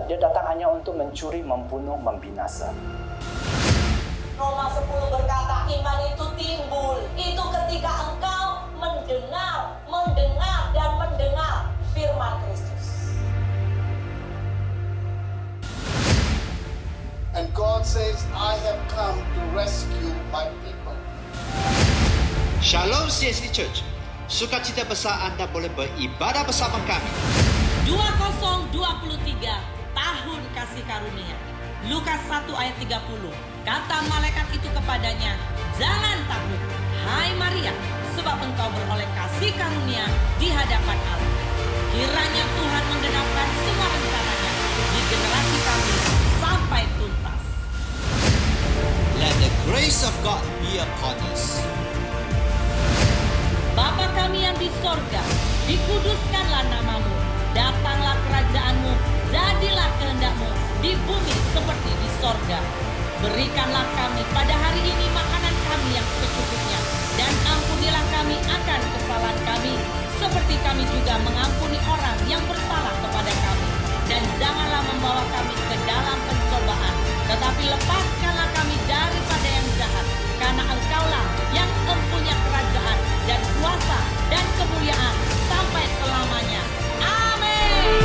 Dia datang hanya untuk mencuri, membunuh, membinasa. Roma 10 berkata, iman itu timbul. Itu ketika engkau mendengar dan mendengar firman Kristus. And God says, I have come to rescue my people. Shalom CSD Church. Sukacita besar anda boleh beribadah bersama kami. 2023 tahun kasih karunia. Lukas 1 ayat 30. Kata malaikat itu kepadanya, jangan takut, hai Maria, sebab engkau beroleh kasih karunia di hadapan Allah. Kiranya Tuhan menggenapkan semua rencananya di generasi kami sampai tuntas. Let the grace of God be upon us. Bapa kami yang di sorga, dikuduskanlah namamu, datanglah kerajaanmu, jadilah kehendakmu di bumi seperti di sorga. Berikanlah kami pada hari ini makanan kami yang secukupnya, dan ampunilah kami akan kesalahan kami, seperti kami juga mengampuni orang yang bersalah kepada kami. Dan janganlah membawa kami ke dalam pencobaan, tetapi lepaskanlah kami daripada yang jahat, karena engkaulah yang mempunyai kerajaan dan kuasa dan kemuliaan sampai selamanya. Amin.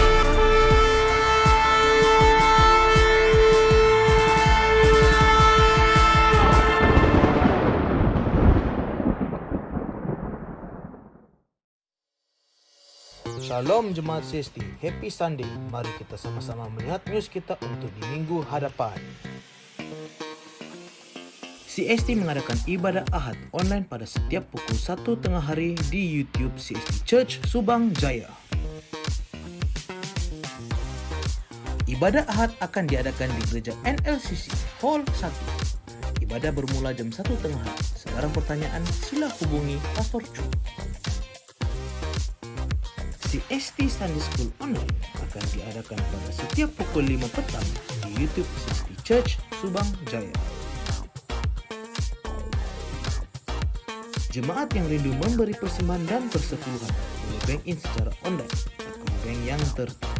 Shalom Jemaat CSD, Happy Sunday. Mari kita sama-sama melihat news kita untuk di minggu hadapan. CSD mengadakan ibadah Ahad online pada setiap pukul 1 tengah hari di YouTube CSD Church Subang Jaya. Ibadah Ahad akan diadakan di gereja NLCC Hall 1. Ibadah bermula jam 1 tengah hari. Sekarang pertanyaan, sila hubungi Pastor Chu. CSD Sunday School Online akan diadakan pada setiap pukul 5 petang di YouTube CSD Church Subang Jaya. Jemaat yang rindu memberi persembahan dan persepuluhan boleh bank in secara online akun bank yang tertera.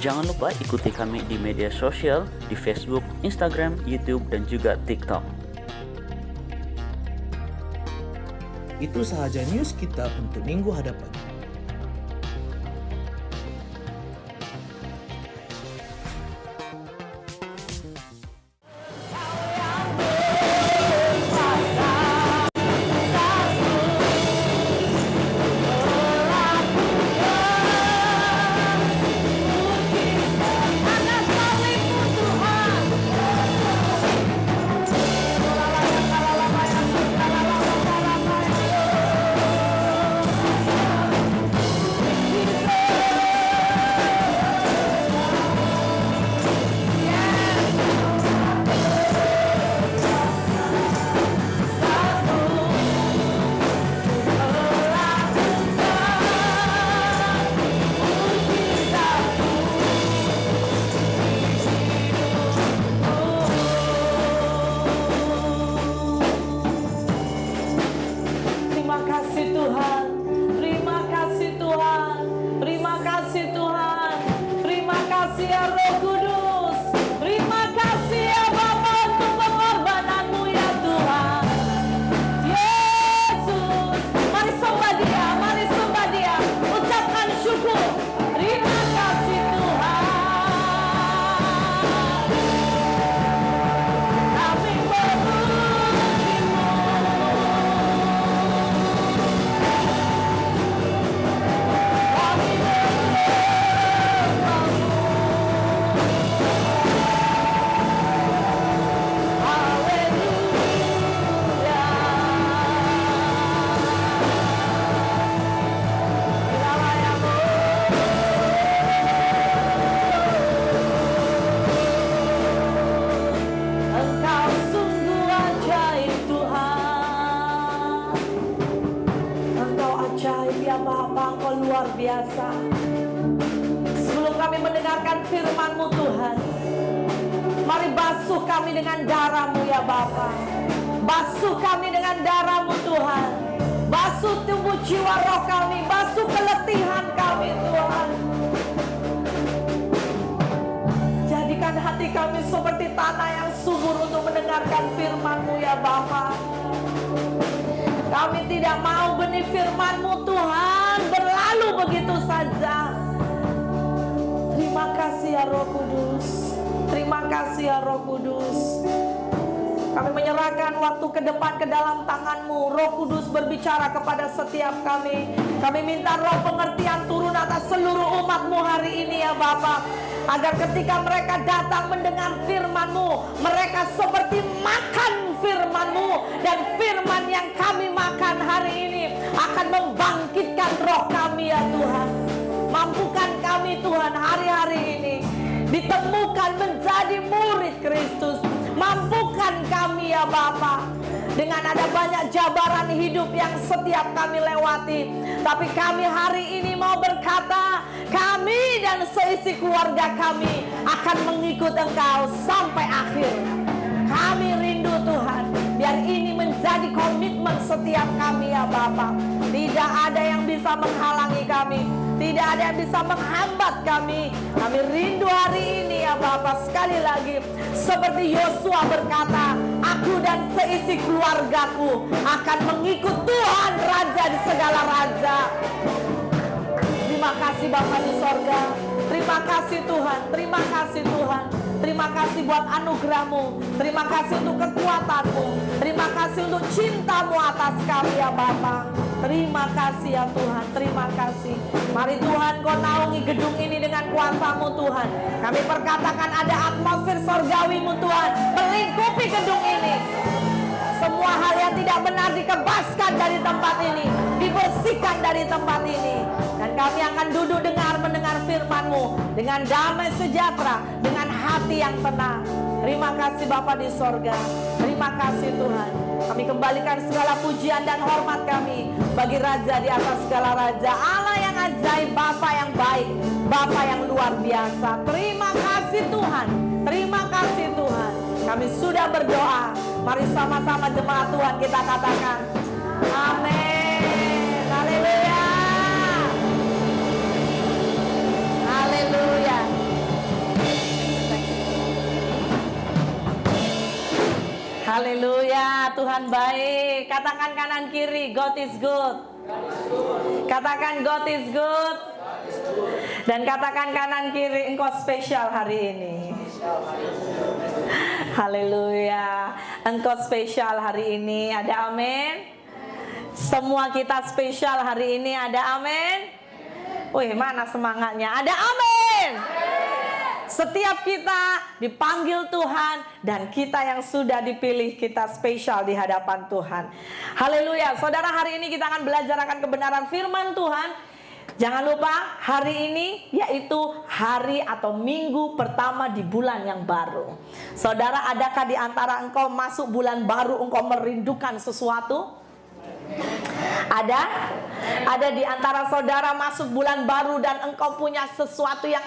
Jangan lupa ikuti kami di media sosial di Facebook, Instagram, YouTube, dan juga TikTok. Itu sahaja news kita untuk minggu hadapan. luar biasa. Sebelum kami mendengarkan firman-Mu Tuhan, mari basuh kami dengan darah-Mu ya Bapa. Basuh kami dengan darah-Mu Tuhan. Basuh tubuh jiwa roh kami, basuh keletihan kami seperti tanah yang subur untuk mendengarkan firman-Mu ya Bapa. Kami tidak mau benih firman-Mu Tuhan berlalu begitu saja. Terima kasih ya Roh Kudus. Terima kasih ya Roh Kudus. Kami menyerahkan waktu ke depan ke dalam tangan-Mu. Roh Kudus berbicara kepada setiap kami. Kami minta roh pengertian turun atas seluruh umat-Mu hari ini ya Bapa. Agar ketika mereka datang mendengar firman-Mu, mereka seperti makan firman-Mu. Dan firman yang kami makan hari ini akan membangkitkan roh kami ya Tuhan. Mampukan kami Tuhan hari-hari ini ditemukan menjadi murid Kristus. Mampukan kami ya Bapa. Dengan ada banyak jabaran hidup yang setiap kami lewati, tapi kami hari ini mau berkata, kami dan seisi keluarga kami akan mengikut Engkau sampai akhir. Kami rindu Tuhan, biar ini menjadi komitmen setiap kami ya Bapa. Tidak ada yang bisa menghalangi kami, tidak ada yang bisa menghambat kami. Kami rindu hari ini ya Bapa. Sekali lagi, seperti Yosua berkata, aku dan seisi keluargaku akan mengikut Tuhan Raja di segala raja. Terima kasih Bapa di sorga. Terima kasih Tuhan, terima kasih Tuhan. Terima kasih buat anugerah-Mu. Terima kasih untuk kekuatan-Mu. Terima kasih untuk cinta-Mu atas kami ya Bapa. Terima kasih ya Tuhan, terima kasih. Mari Tuhan Kau naungi gedung ini dengan kuasa-Mu Tuhan. Kami perkatakan ada atmosfer sorgawi-Mu Tuhan melingkupi gedung ini. Semua hal yang tidak benar dikebaskan dari tempat ini, dibersihkan dari tempat ini. Dan kami akan duduk mendengar firman-Mu dengan damai sejahtera, dengan hati yang tenang. Terima kasih Bapa di sorga. Terima kasih Tuhan. Kami kembalikan segala pujian dan hormat kami bagi Raja di atas segala raja, Allah yang ajaib, Bapa yang baik, Bapa yang luar biasa. Terima kasih Tuhan. Terima kasih Tuhan. Kami sudah berdoa. Mari sama-sama jemaat Tuhan kita katakan amin. Haleluya. Haleluya. Haleluya. Tuhan baik. Katakan kanan kiri, God is good. Katakan God is good. Dan katakan kanan kiri, Engkau spesial hari ini. Haleluya. Engkau spesial hari ini. Ada amin. Semua kita spesial hari ini. Ada amin. Wih, mana semangatnya? Ada amin. Setiap kita dipanggil Tuhan, dan kita yang sudah dipilih, kita spesial di hadapan Tuhan. Haleluya. Saudara, hari ini kita akan belajar akan kebenaran firman Tuhan. Jangan lupa hari ini yaitu hari atau minggu pertama di bulan yang baru. Saudara, adakah di antara engkau masuk bulan baru engkau merindukan sesuatu? Ada? Ada di antara saudara masuk bulan baru dan engkau punya sesuatu yang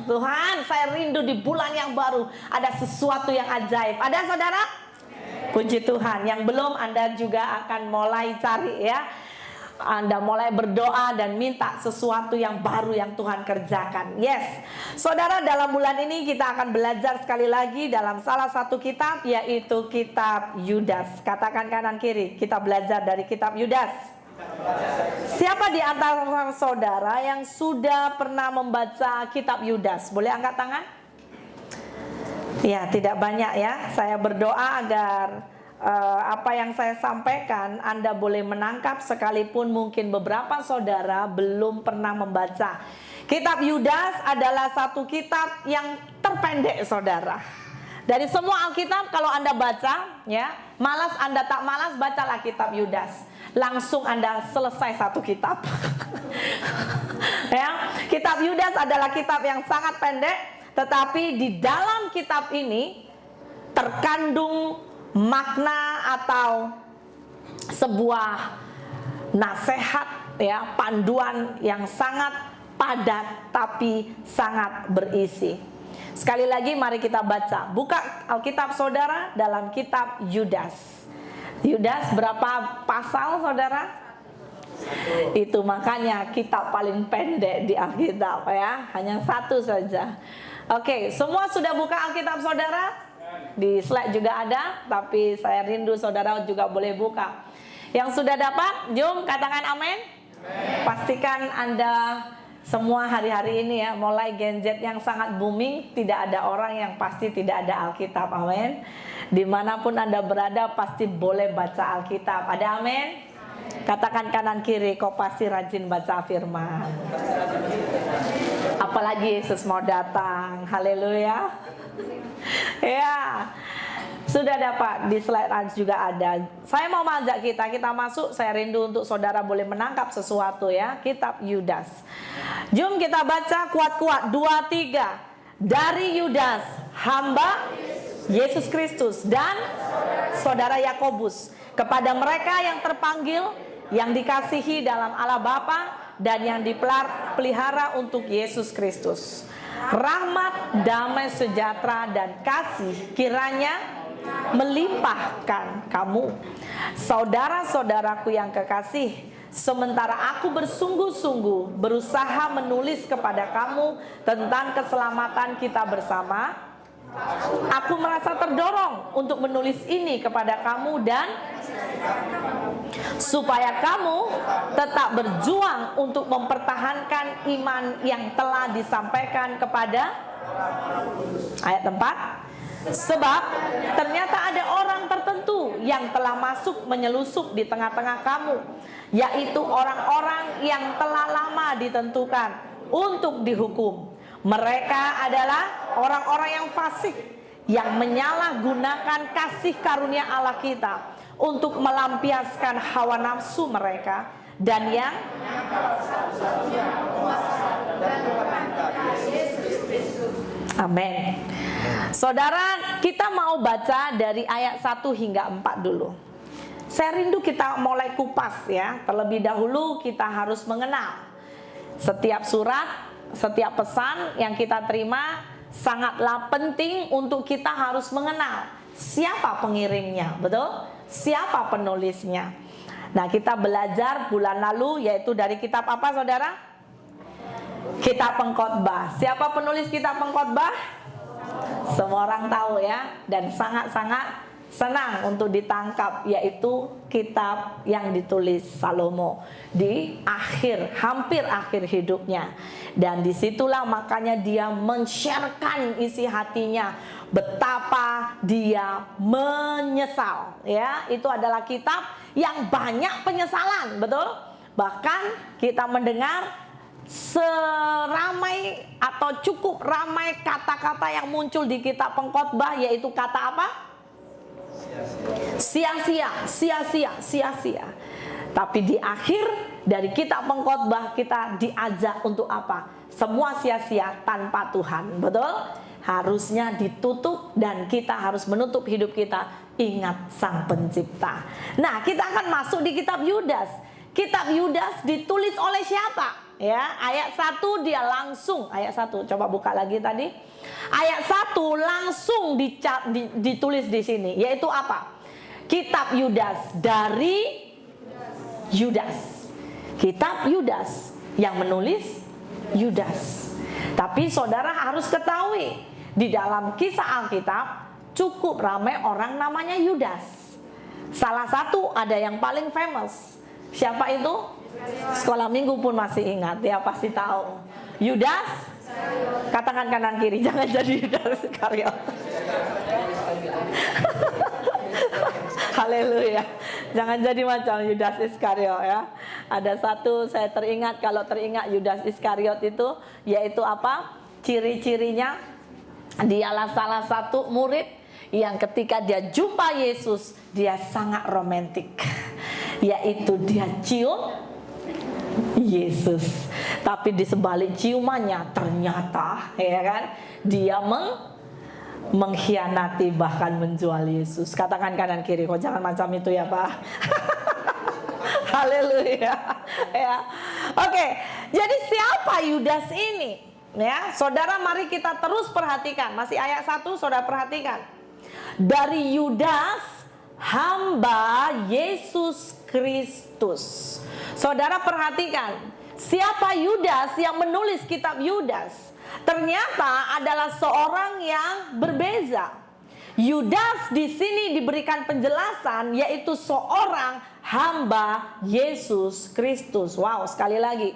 Tuhan, saya rindu di bulan yang baru. Ada sesuatu yang ajaib. Ada saudara? Puji Tuhan. Yang belum, Anda juga akan mulai cari ya. Anda mulai berdoa dan minta sesuatu yang baru yang Tuhan kerjakan. Yes. Saudara, dalam bulan ini kita akan belajar sekali lagi dalam salah satu kitab, yaitu kitab Yudas. Katakan kanan kiri, kita belajar dari kitab Yudas. Siapa di antara saudara yang sudah pernah membaca kitab Yudas? Boleh angkat tangan? Ya, tidak banyak ya. Saya berdoa agar apa yang saya sampaikan Anda boleh menangkap, sekalipun mungkin beberapa saudara belum pernah membaca. Kitab Yudas adalah satu kitab yang terpendek saudara. Dari semua Alkitab kalau Anda baca ya, malas Anda tak malas, bacalah kitab Yudas. Langsung Anda selesai satu kitab. Ya, kitab Yudas adalah kitab yang sangat pendek, tetapi di dalam kitab ini terkandung makna atau sebuah nasihat ya, panduan yang sangat padat tapi sangat berisi. Sekali lagi mari kita baca. Buka Alkitab saudara dalam kitab Yudas. Yudas berapa pasal saudara? Itu makanya kitab paling pendek di Alkitab ya, hanya satu saja. Oke, semua sudah buka Alkitab saudara? Di slide juga ada, tapi saya rindu saudara juga boleh buka. Yang sudah dapat, jom katakan amin. Pastikan Anda semua hari-hari ini ya, mulai gadget yang sangat booming, tidak ada orang yang pasti tidak ada Alkitab, amin. Dimanapun Anda berada pasti boleh baca Alkitab, ada amin. Katakan kanan kiri, kau pasti rajin baca firman. Apalagi Yesus mau datang, haleluya. Ya, sudah dapat di slide juga ada. Saya mau mengajak kita masuk. Saya rindu untuk saudara boleh menangkap sesuatu ya. Kitab Yudas. Jom kita baca kuat-kuat 2-3. Dari Yudas, hamba Yesus Kristus dan saudara Yakobus, kepada mereka yang terpanggil, yang dikasihi dalam Allah Bapa dan yang dipelihara untuk Yesus Kristus. Rahmat, damai sejahtera dan kasih kiranya melimpahkan kamu, saudara-saudaraku yang kekasih. Sementara aku bersungguh-sungguh berusaha menulis kepada kamu tentang keselamatan kita bersama, aku merasa terdorong untuk menulis ini kepada kamu dan supaya kamu tetap berjuang untuk mempertahankan iman yang telah disampaikan kepada ayat 4. Sebab ternyata ada orang tertentu yang telah masuk menyelusup di tengah-tengah kamu, yaitu orang-orang yang telah lama ditentukan untuk dihukum. Mereka adalah orang-orang yang fasik, yang menyalahgunakan kasih karunia Allah kita untuk melampiaskan hawa nafsu mereka, dan yang amin. Saudara, kita mau baca dari ayat 1 hingga 4 dulu. Saya rindu kita mulai kupas ya. Terlebih dahulu kita harus mengenal setiap surat, setiap pesan yang kita terima. Sangatlah penting untuk kita harus mengenal siapa pengirimnya, betul? Siapa penulisnya. Nah, kita belajar bulan lalu yaitu dari kitab apa saudara? Kitab Pengkhotbah. Siapa penulis kitab Pengkhotbah? Semua orang tahu ya, dan sangat-sangat senang untuk ditangkap, yaitu kitab yang ditulis Salomo di hampir akhir hidupnya. Dan disitulah makanya dia men-sharekan isi hatinya, betapa dia menyesal ya. Itu adalah kitab yang banyak penyesalan, betul? Bahkan kita mendengar seramai atau cukup ramai kata-kata yang muncul di kitab Pengkhotbah, yaitu kata apa? Sia-sia, sia-sia, sia-sia. Tapi di akhir dari kitab Pengkhotbah kita diajak untuk apa? Semua sia-sia tanpa Tuhan, betul? Harusnya ditutup dan kita harus menutup hidup kita. Ingat Sang Pencipta. Nah, kita akan masuk di kitab Yudas. Kitab Yudas ditulis oleh siapa? Ya, ayat 1 dia langsung, ayat 1 coba buka lagi tadi. Ayat 1 langsung ditulis di sini, yaitu apa? Kitab Yudas, dari Yudas. Kitab Yudas, yang menulis Yudas. Tapi saudara harus ketahui, di dalam kisah Alkitab cukup ramai orang namanya Yudas. Salah satu ada yang paling famous. Siapa itu? Sekolah minggu pun masih ingat, ya pasti tahu. Yudas, katakan kanan kiri, jangan jadi Yudas Iskariot. Haleluya. Jangan jadi macam Yudas Iskariot ya. Ada satu saya teringat, kalau teringat Yudas Iskariot itu, yaitu apa? Ciri-cirinya, dialah salah satu murid yang ketika dia jumpa Yesus, dia sangat romantik. Yaitu dia cium Yesus, tapi di sebalik ciumannya ternyata ya kan dia mengkhianati, bahkan menjual Yesus. Katakan kanan kiri, kok jangan macam itu ya Pak. Haleluya ya. Oke, jadi siapa Yudas ini ya saudara? Mari kita terus perhatikan. Masih ayat 1 saudara perhatikan. Dari Yudas, hamba Yesus Kristus. Saudara perhatikan, siapa Yudas yang menulis kitab Yudas? Ternyata adalah seorang yang berbeza. Yudas di sini diberikan penjelasan yaitu seorang hamba Yesus Kristus. Wow, sekali lagi.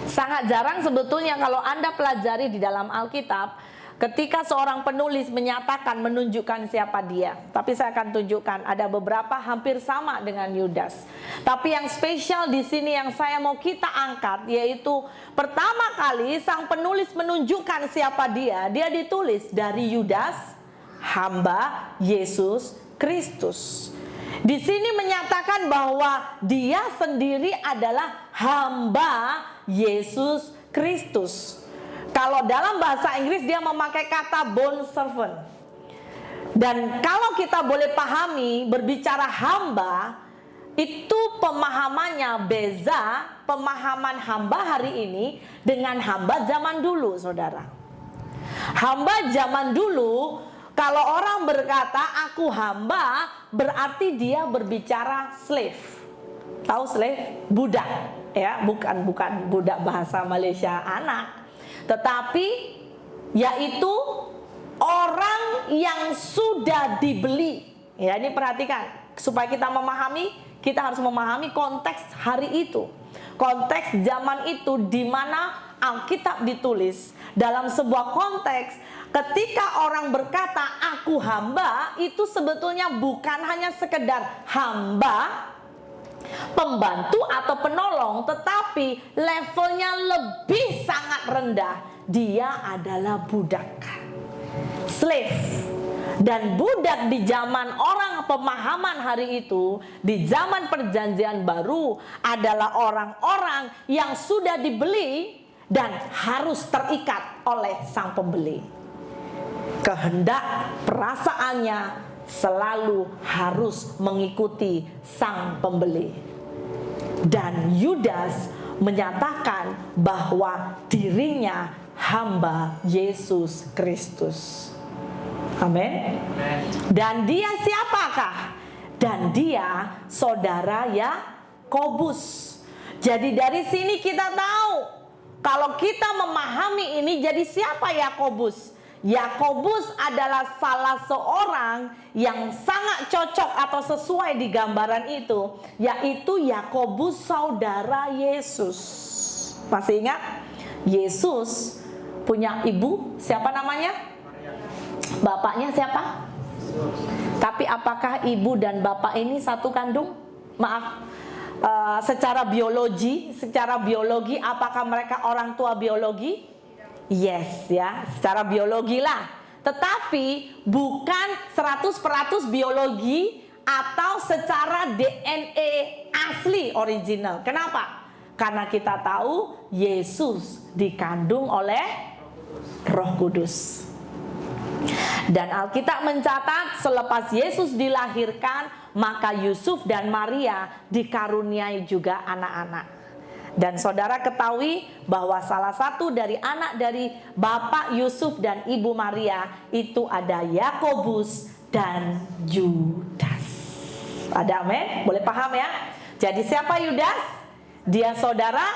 Sangat jarang sebetulnya kalau Anda pelajari di dalam Alkitab ketika seorang penulis menyatakan, menunjukkan siapa dia. Tapi saya akan tunjukkan ada beberapa hampir sama dengan Yudas. Tapi yang spesial di sini yang saya mau kita angkat yaitu pertama kali sang penulis menunjukkan siapa dia. Dia ditulis dari Yudas, hamba Yesus Kristus. Di sini menyatakan bahwa dia sendiri adalah hamba Yesus Kristus. Kalau dalam bahasa Inggris dia memakai kata bond servant. Dan kalau kita boleh pahami berbicara hamba, itu pemahamannya beza pemahaman hamba hari ini dengan hamba zaman dulu, saudara. Hamba zaman dulu, kalau orang berkata aku hamba, berarti dia berbicara slave. Tahu slave? Budak, ya, bukan budak bahasa Malaysia anak. Tetapi yaitu orang yang sudah dibeli. Ya, ini perhatikan, supaya kita memahami, kita harus memahami konteks hari itu. Konteks zaman itu di mana Alkitab ditulis. Dalam sebuah konteks, ketika orang berkata aku hamba, itu sebetulnya bukan hanya sekedar hamba, pembantu atau penolong, tetapi levelnya lebih sangat rendah. Dia adalah budak, slave. Dan budak di zaman orang pemahaman hari itu, di zaman perjanjian baru, adalah orang-orang yang sudah dibeli dan harus terikat oleh sang pembeli. Kehendak perasaannya selalu harus mengikuti sang pembeli. Dan Yudas menyatakan bahwa dirinya hamba Yesus Kristus. Amin. Dan dia siapakah? Dan dia saudara Yakobus. Jadi dari sini kita tahu, kalau kita memahami ini, jadi siapa Yakobus? Yakobus adalah salah seorang yang sangat cocok atau sesuai di gambaran itu, yaitu Yakobus saudara Yesus. Masih ingat? Yesus punya ibu, siapa namanya? Bapaknya siapa? Tapi apakah ibu dan bapak ini satu kandung? Maaf, secara biologi apakah mereka orang tua biologi? Yes, ya, secara biologi lah. Tetapi bukan 100% biologi atau secara DNA asli original. Kenapa? Karena kita tahu Yesus dikandung oleh Roh Kudus. Dan Alkitab mencatat selepas Yesus dilahirkan, maka Yusuf dan Maria dikaruniai juga anak-anak. Dan saudara ketahui bahwa salah satu dari anak dari Bapak Yusuf dan Ibu Maria itu ada Yakobus dan Yudas. Ada amin? Boleh paham ya? Jadi siapa Yudas? Dia saudara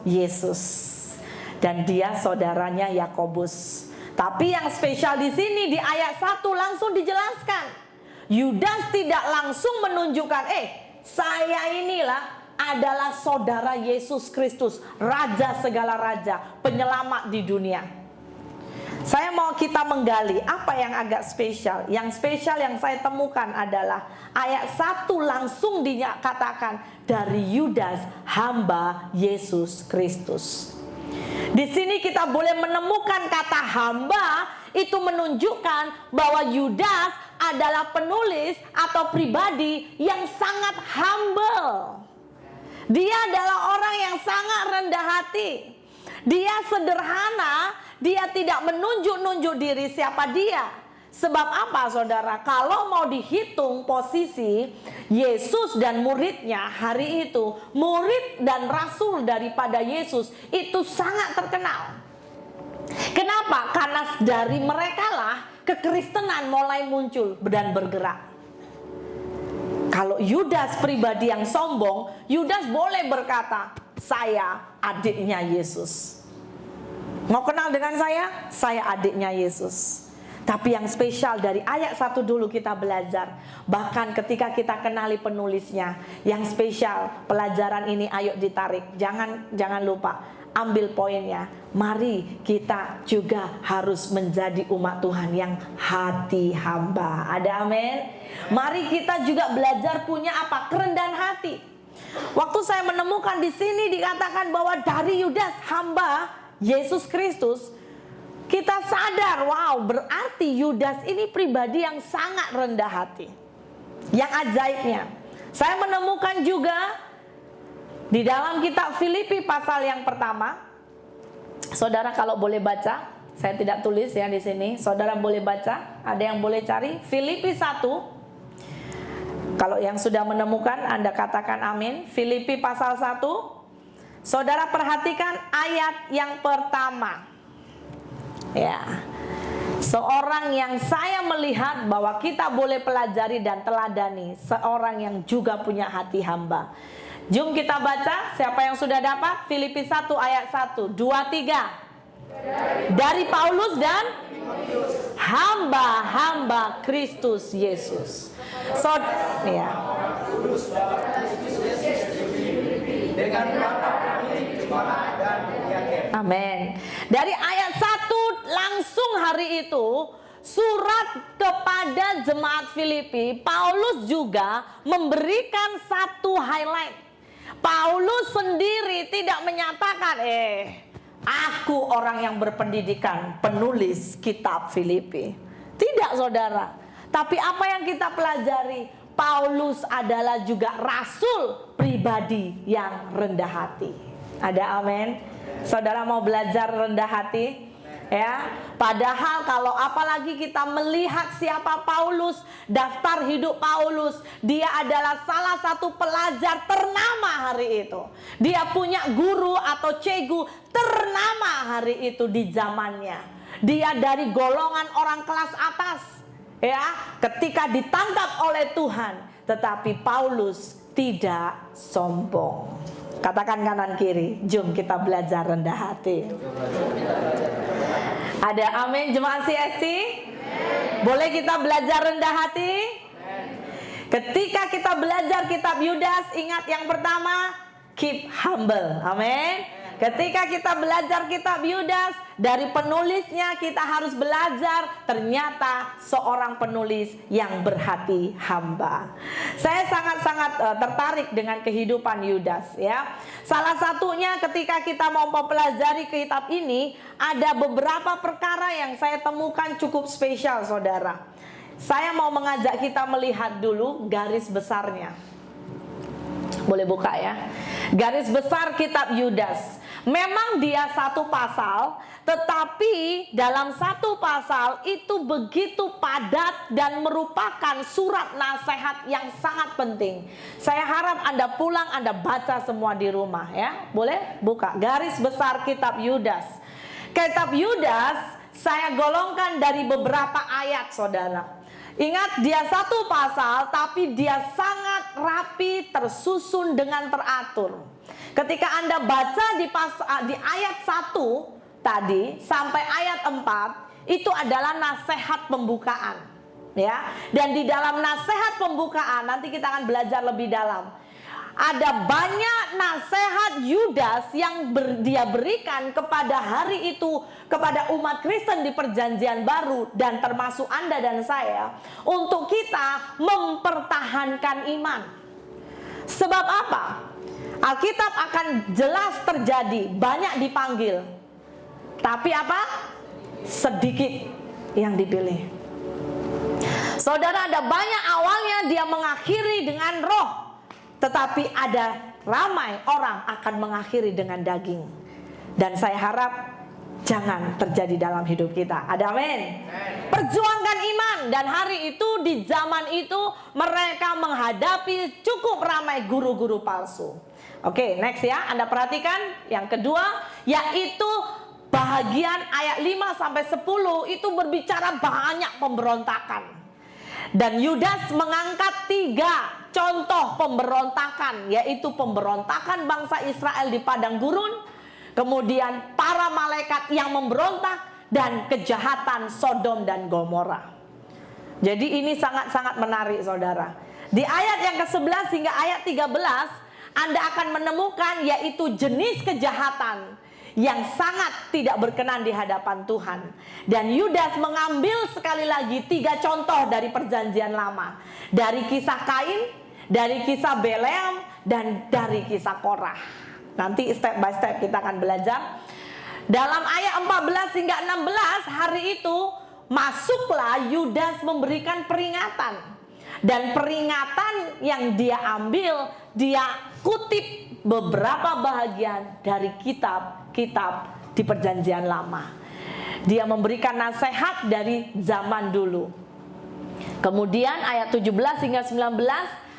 Yesus. Dan dia saudaranya Yakobus. Tapi yang spesial di sini di ayat 1 langsung dijelaskan. Yudas tidak langsung menunjukkan, saya inilah adalah saudara Yesus Kristus, Raja segala raja, penyelamat di dunia. Saya mau kita menggali apa yang agak spesial. Yang spesial yang saya temukan adalah ayat 1 langsung dikatakan dari Yudas, hamba Yesus Kristus. Di sini kita boleh menemukan kata hamba, itu menunjukkan bahwa Yudas adalah penulis atau pribadi yang sangat humble. Dia adalah orang yang sangat rendah hati. Dia sederhana, dia tidak menunjuk-nunjuk diri siapa dia. Sebab apa saudara? Kalau mau dihitung posisi Yesus dan muridnya hari itu, murid dan rasul daripada Yesus itu sangat terkenal. Kenapa? Karena dari mereka lah kekristenan mulai muncul dan bergerak. Kalau Yudas pribadi yang sombong, Yudas boleh berkata, saya adiknya Yesus. Mau kenal dengan saya? Saya adiknya Yesus. Tapi yang spesial dari ayat 1 dulu kita belajar. Bahkan ketika kita kenali penulisnya, yang spesial pelajaran ini ayo ditarik. Jangan lupa, ambil poinnya. Mari kita juga harus menjadi umat Tuhan yang hati hamba. Ada amin? Mari kita juga belajar punya apa? Kerendahan hati. Waktu saya menemukan di sini dikatakan bahwa dari Yudas hamba Yesus Kristus, kita sadar, wow, berarti Yudas ini pribadi yang sangat rendah hati. Yang ajaibnya, saya menemukan juga di dalam kitab Filipi pasal yang pertama. Saudara kalau boleh baca, saya tidak tulis ya di sini. Saudara boleh baca, ada yang boleh cari Filipi 1. Kalau yang sudah menemukan, Anda katakan amin. Filipi pasal 1. Saudara perhatikan ayat yang pertama. Ya, seorang yang saya melihat bahwa kita boleh pelajari dan teladani, seorang yang juga punya hati hamba. Jom kita baca, siapa yang sudah dapat? Filipi 1 ayat 1, 2, 3. Dari Paulus dan hamba-hamba Kristus Yesus. Ya. Amin. Dari ayat 1 langsung hari itu surat kepada jemaat Filipi, Paulus juga memberikan satu highlight. Paulus sendiri tidak menyatakan aku orang yang berpendidikan, penulis kitab Filipi. Tidak, saudara. Tapi apa yang kita pelajari, Paulus adalah juga rasul pribadi yang rendah hati. Ada amin? Saudara mau belajar rendah hati? Ya, padahal kalau apalagi kita melihat siapa Paulus, daftar hidup Paulus, dia adalah salah satu pelajar ternama hari itu. Dia punya guru atau cegu ternama hari itu di zamannya. Dia dari golongan orang kelas atas. Ya, ketika ditangkap oleh Tuhan, tetapi Paulus tidak sombong. Katakan kanan kiri, jom kita belajar rendah hati. Ada amin jemaat CST? Boleh kita belajar rendah hati? Ketika kita belajar kitab Yudas, ingat yang pertama, keep humble. Amin. Ketika kita belajar kitab Yudas, dari penulisnya kita harus belajar ternyata seorang penulis yang berhati hamba. Saya sangat-sangat tertarik dengan kehidupan Yudas ya. Salah satunya ketika kita mau mempelajari kitab ini, ada beberapa perkara yang saya temukan cukup spesial, saudara. Saya mau mengajak kita melihat dulu garis besarnya. Boleh buka ya. Garis besar kitab Yudas. Memang dia satu pasal, tetapi dalam satu pasal itu begitu padat dan merupakan surat nasihat yang sangat penting. Saya harap Anda pulang, Anda baca semua di rumah ya. Boleh buka garis besar kitab Yudas. Kitab Yudas saya golongkan dari beberapa ayat, saudara. Ingat, dia satu pasal, tapi dia sangat rapi, tersusun dengan teratur. Ketika Anda baca di ayat 1 tadi sampai ayat 4, itu adalah nasihat pembukaan. Ya, dan di dalam nasihat pembukaan, nanti kita akan belajar lebih dalam. Ada banyak nasihat Yudas yang dia berikan kepada hari itu, kepada umat Kristen di perjanjian baru, dan termasuk Anda dan saya, untuk kita mempertahankan iman. Sebab apa? Alkitab akan jelas terjadi, banyak dipanggil, tapi apa? Sedikit yang dipilih. Saudara, ada banyak awalnya dia mengakhiri dengan roh, tetapi ada ramai orang akan mengakhiri dengan daging. Dan saya harap jangan terjadi dalam hidup kita. Ada amin. Perjuangkan iman. Dan hari itu, di zaman itu, mereka menghadapi cukup ramai guru-guru palsu. Oke, next ya. Anda perhatikan yang kedua, yaitu bahagian ayat 5-10 itu berbicara banyak pemberontakan. Dan Yudas mengangkat 3 contoh pemberontakan, yaitu pemberontakan bangsa Israel di padang gurun, kemudian para malaikat yang memberontak, dan kejahatan Sodom dan Gomora. Jadi ini sangat-sangat menarik, saudara. Di ayat yang ke-11 hingga ayat 13, Anda akan menemukan yaitu jenis kejahatan yang sangat tidak berkenan di hadapan Tuhan. Dan Yudas mengambil sekali lagi 3 contoh dari perjanjian lama. Dari kisah Kain, dari kisah Beleam, dan dari kisah Korah. Nanti step by step kita akan belajar. Dalam ayat 14 hingga 16, hari itu masuklah Yudas memberikan peringatan. Dan peringatan yang dia ambil, dia kutip beberapa bahagian dari kitab-kitab di perjanjian lama. Dia memberikan nasihat dari zaman dulu. Kemudian ayat 17 hingga 19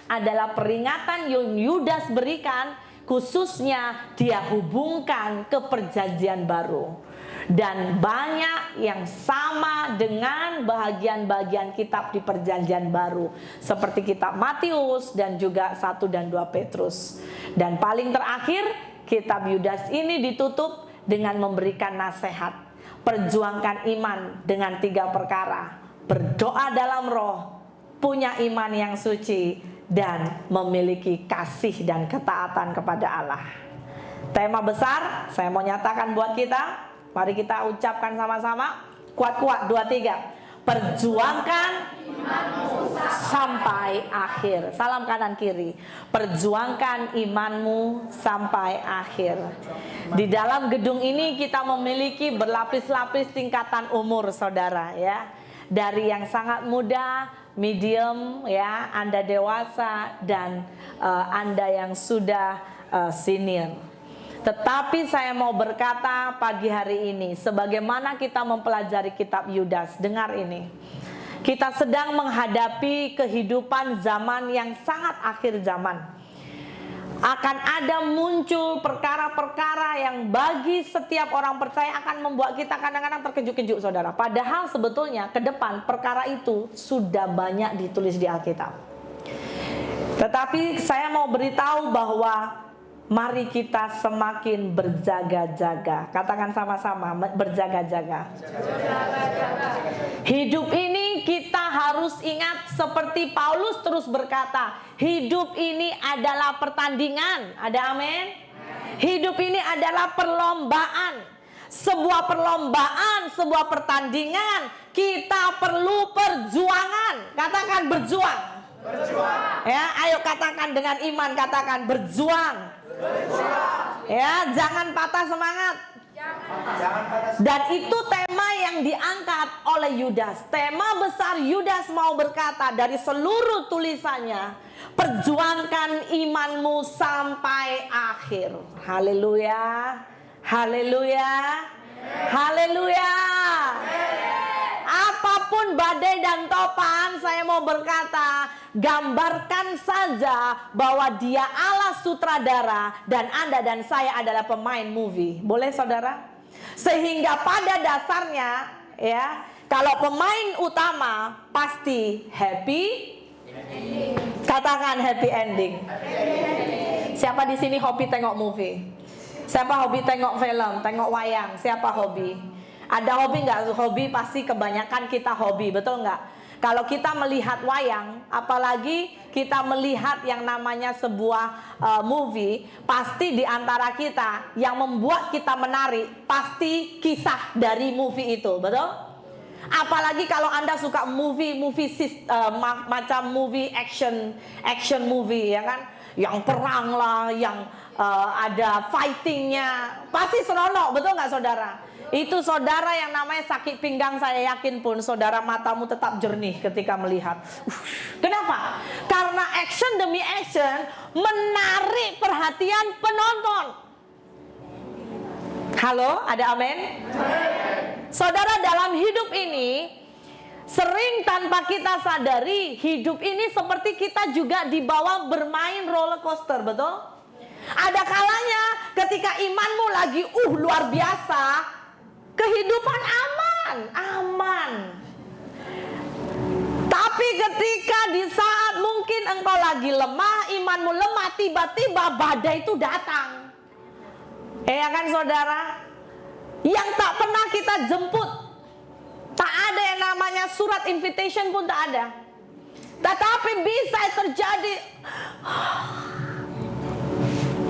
adalah peringatan yang Yudas berikan, khususnya dia hubungkan ke perjanjian baru. Dan banyak yang sama dengan bagian-bagian kitab di perjanjian baru, seperti kitab Matius dan juga 1 dan 2 Petrus. Dan paling terakhir, kitab Yudas ini ditutup dengan memberikan nasihat. Perjuangkan iman dengan 3 perkara: berdoa dalam roh, punya iman yang suci, dan memiliki kasih dan ketaatan kepada Allah. Tema besar saya mau nyatakan buat kita. Mari kita ucapkan sama-sama, kuat-kuat, 2, 3. Perjuangkan imanmu sampai akhir. Salam kanan kiri. Perjuangkan imanmu sampai akhir. Di dalam gedung ini kita memiliki berlapis-lapis tingkatan umur, saudara, ya. Dari yang sangat muda, medium, ya, Anda dewasa, dan Anda yang sudah senior. Tetapi saya mau berkata pagi hari ini, sebagaimana kita mempelajari kitab Yudas, dengar ini. Kita sedang menghadapi kehidupan zaman yang sangat akhir zaman. Akan ada muncul perkara-perkara yang bagi setiap orang percaya akan membuat kita kadang-kadang terkejut-kejut, saudara. Padahal sebetulnya ke depan perkara itu sudah banyak ditulis di Alkitab. Tetapi saya mau beritahu bahwa mari kita semakin berjaga-jaga. Katakan sama-sama, berjaga-jaga. Hidup ini kita harus ingat, seperti Paulus terus berkata, hidup ini adalah pertandingan. Ada amin? Hidup ini adalah perlombaan. Sebuah perlombaan, sebuah pertandingan, kita perlu perjuangan. Katakan berjuang. Berjuang. Ya, ayo katakan dengan iman, katakan berjuang. Ya, jangan patah semangat. Dan itu tema yang diangkat oleh Yudas. Tema besar Yudas mau berkata dari seluruh tulisannya, perjuangkan imanmu sampai akhir. Haleluya. Haleluya. Haleluya. Apapun badai dan topan, saya mau berkata, gambarkan saja bahwa dia Allah sutradara dan Anda dan saya adalah pemain movie. Boleh, saudara? Sehingga pada dasarnya, ya, kalau pemain utama pasti happy. Katakan happy ending. Siapa di sini hobi tengok movie? Siapa hobi tengok film, tengok wayang? Siapa hobi? Ada hobi nggak? Hobi pasti kebanyakan kita hobi, betul nggak? Kalau kita melihat wayang, apalagi kita melihat yang namanya sebuah movie, pasti di antara kita yang membuat kita menarik, pasti kisah dari movie itu, betul? Apalagi kalau Anda suka macam movie action movie, ya kan? Yang perang lah, yang ada fightingnya, pasti seronok, betul nggak, saudara? Itu saudara yang namanya sakit pinggang, saya yakin pun saudara matamu tetap jernih ketika melihat. Kenapa? Karena action demi action menarik perhatian penonton. Halo, ada amin? Saudara, dalam hidup ini sering tanpa kita sadari, hidup ini seperti kita juga dibawa bermain roller coaster, betul? Ada kalanya ketika imanmu lagi luar biasa, kehidupan aman. Tapi ketika di saat mungkin engkau lagi lemah, imanmu lemah, tiba-tiba badai itu datang. Ya kan saudara? Yang tak pernah kita jemput. Tak ada yang namanya surat invitation pun tak ada. Tetapi bisa terjadi.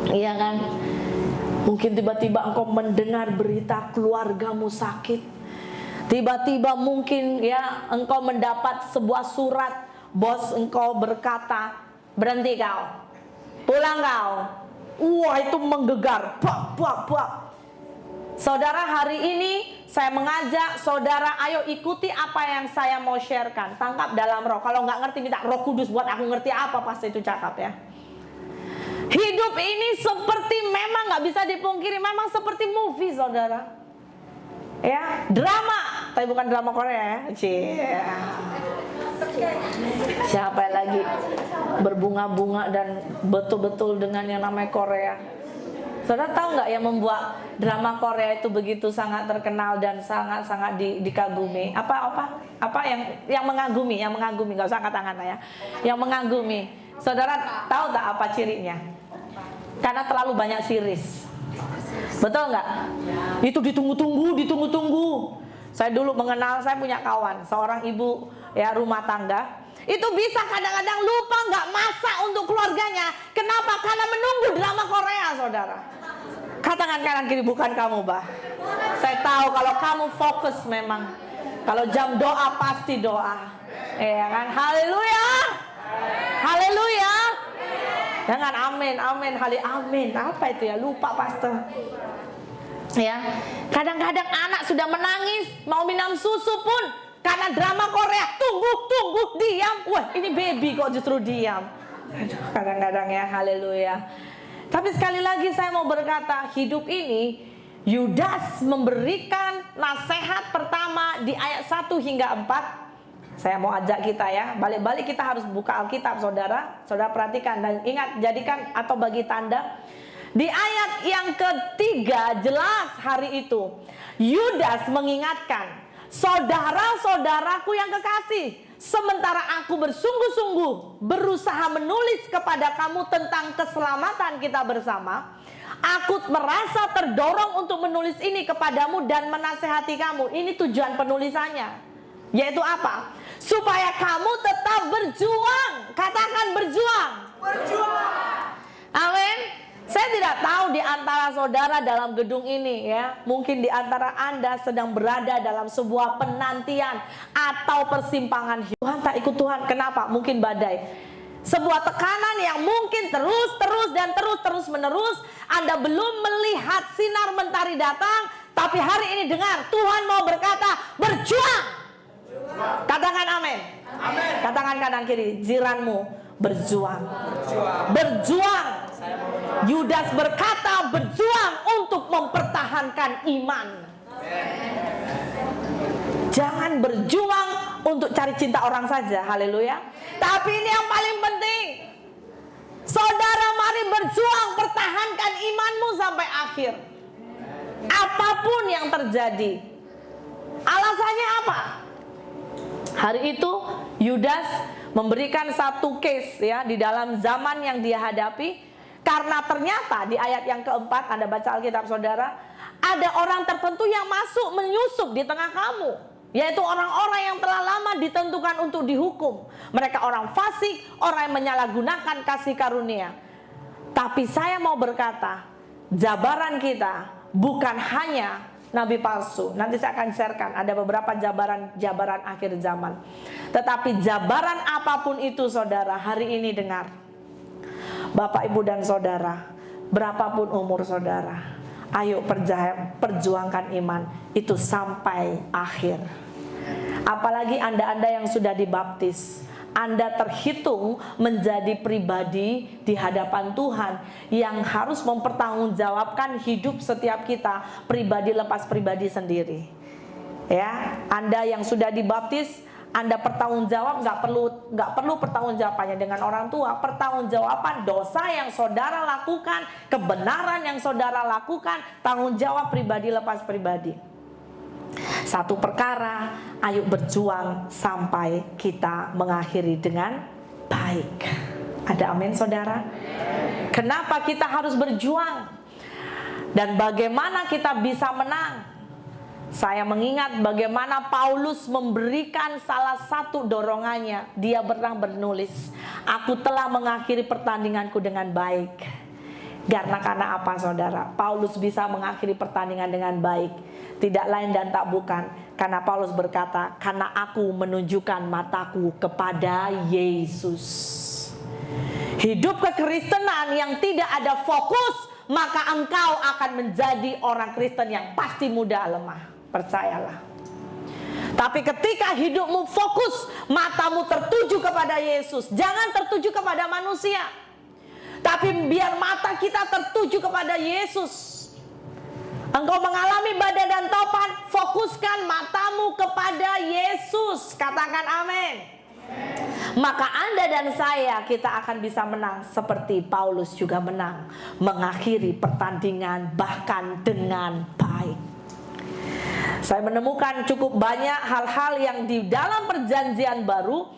Iya kan? Mungkin tiba-tiba engkau mendengar berita keluargamu sakit. Tiba-tiba mungkin ya engkau mendapat sebuah surat, bos engkau berkata, berhenti kau, pulang kau. Wah, itu menggegar. Buak. Saudara, hari ini saya mengajak saudara, ayo ikuti apa yang saya mau sharekan. Tangkap dalam roh. Kalau nggak ngerti, minta Roh Kudus buat aku ngerti apa pas itu cakap ya. Hidup ini seperti, memang nggak bisa dipungkiri, memang seperti movie saudara. Ya, drama, tapi bukan drama Korea ya. Siapa yang lagi berbunga-bunga dan betul-betul dengan yang namanya Korea? Saudara tahu nggak yang membuat drama Korea itu begitu sangat terkenal dan sangat-sangat dikagumi? Apa yang mengagumi? Nggak usah angkat tangan ya. Yang mengagumi. Saudara tahu tak apa cirinya? Karena terlalu banyak series. Betul nggak? Itu ditunggu-tunggu. Saya dulu mengenal, saya punya kawan, seorang ibu ya rumah tangga. Itu bisa kadang-kadang lupa nggak masak untuk keluarganya. Kenapa? Karena menunggu drama Korea, saudara. Katakan kanan kiri, bukan kamu, bah. Saya tahu kalau kamu fokus memang. Kalau jam doa pasti doa. Ya kan? Haleluya. Haleluya. Jangan amin. Amin. Apa itu ya? Lupa pastor. Ya, kadang-kadang anak sudah menangis, mau minum susu pun karena drama Korea. Tunggu, diam. Wah, ini baby kok justru diam. Kadang-kadang ya, haleluya. Tapi sekali lagi saya mau berkata, hidup ini Yudas memberikan nasihat pertama di ayat 1 hingga 4. Saya mau ajak kita ya, balik-balik kita harus buka Alkitab saudara. Saudara perhatikan dan ingat, jadikan atau bagi tanda. Di ayat yang ketiga jelas hari itu Yudas mengingatkan, saudara-saudaraku yang kekasih, sementara aku bersungguh-sungguh berusaha menulis kepada kamu tentang keselamatan kita bersama, aku merasa terdorong untuk menulis ini kepadamu dan menasehati kamu. Ini tujuan penulisannya, yaitu apa? Supaya kamu tetap berjuang. Katakan berjuang. Amin. Saya tidak tahu di antara saudara dalam gedung ini ya, mungkin di antara Anda sedang berada dalam sebuah penantian atau persimpangan. Tuhan tak ikut Tuhan, kenapa? Mungkin badai. Sebuah tekanan yang mungkin terus menerus. Anda belum melihat sinar mentari datang, tapi hari ini dengar Tuhan mau berkata, berjuang. Katakan amin. Katakan kanan kiri, jiranmu, berjuang. Berjuang. Yudas berkata berjuang untuk mempertahankan iman. Jangan berjuang untuk cari cinta orang saja, haleluya. Tapi ini yang paling penting. Saudara, mari berjuang, pertahankan imanmu sampai akhir. Apapun yang terjadi. Alasannya apa? Hari itu Yudas memberikan satu case ya di dalam zaman yang dia hadapi. Karena ternyata di ayat yang keempat, Anda baca Alkitab saudara, ada orang tertentu yang masuk menyusup di tengah kamu, yaitu orang-orang yang telah lama ditentukan untuk dihukum. Mereka orang fasik, orang yang menyalahgunakan kasih karunia. Tapi saya mau berkata, jabaran kita bukan hanya nabi palsu. Nanti saya akan sharekan ada beberapa jabaran akhir zaman. Tetapi jabaran apapun itu saudara, hari ini dengar. Bapak, Ibu, dan Saudara, berapapun umur saudara, ayo perjuangkan iman itu sampai akhir. Apalagi Anda yang sudah dibaptis, Anda terhitung menjadi pribadi di hadapan Tuhan yang harus mempertanggungjawabkan hidup setiap kita, pribadi lepas pribadi sendiri. Ya, Anda yang sudah dibaptis, Anda bertanggungjawab, nggak perlu pertanggungjawabannya dengan orang tua. Pertanggungjawaban dosa yang saudara lakukan, kebenaran yang saudara lakukan, tanggung jawab pribadi lepas pribadi. Satu perkara, ayo berjuang sampai kita mengakhiri dengan baik. Ada amin saudara? Kenapa kita harus berjuang? Dan bagaimana kita bisa menang? Saya mengingat bagaimana Paulus memberikan salah satu dorongannya. Dia pernah bernulis, aku telah mengakhiri pertandinganku dengan baik. Karena apa saudara? Paulus bisa mengakhiri pertandingan dengan baik. Tidak lain dan tak bukan, karena Paulus berkata, karena aku menunjukkan mataku kepada Yesus. Hidup kekristenan yang tidak ada fokus, maka engkau akan menjadi orang Kristen yang pasti mudah lemah. Percayalah. Tapi ketika hidupmu fokus, matamu tertuju kepada Yesus, jangan tertuju kepada manusia, tapi biar mata kita tertuju kepada Yesus. Engkau mengalami badai dan topan, fokuskan matamu kepada Yesus. Katakan amin. Maka Anda dan saya, kita akan bisa menang seperti Paulus juga menang, mengakhiri pertandingan bahkan dengan baik. Saya menemukan cukup banyak hal-hal yang di dalam perjanjian baru,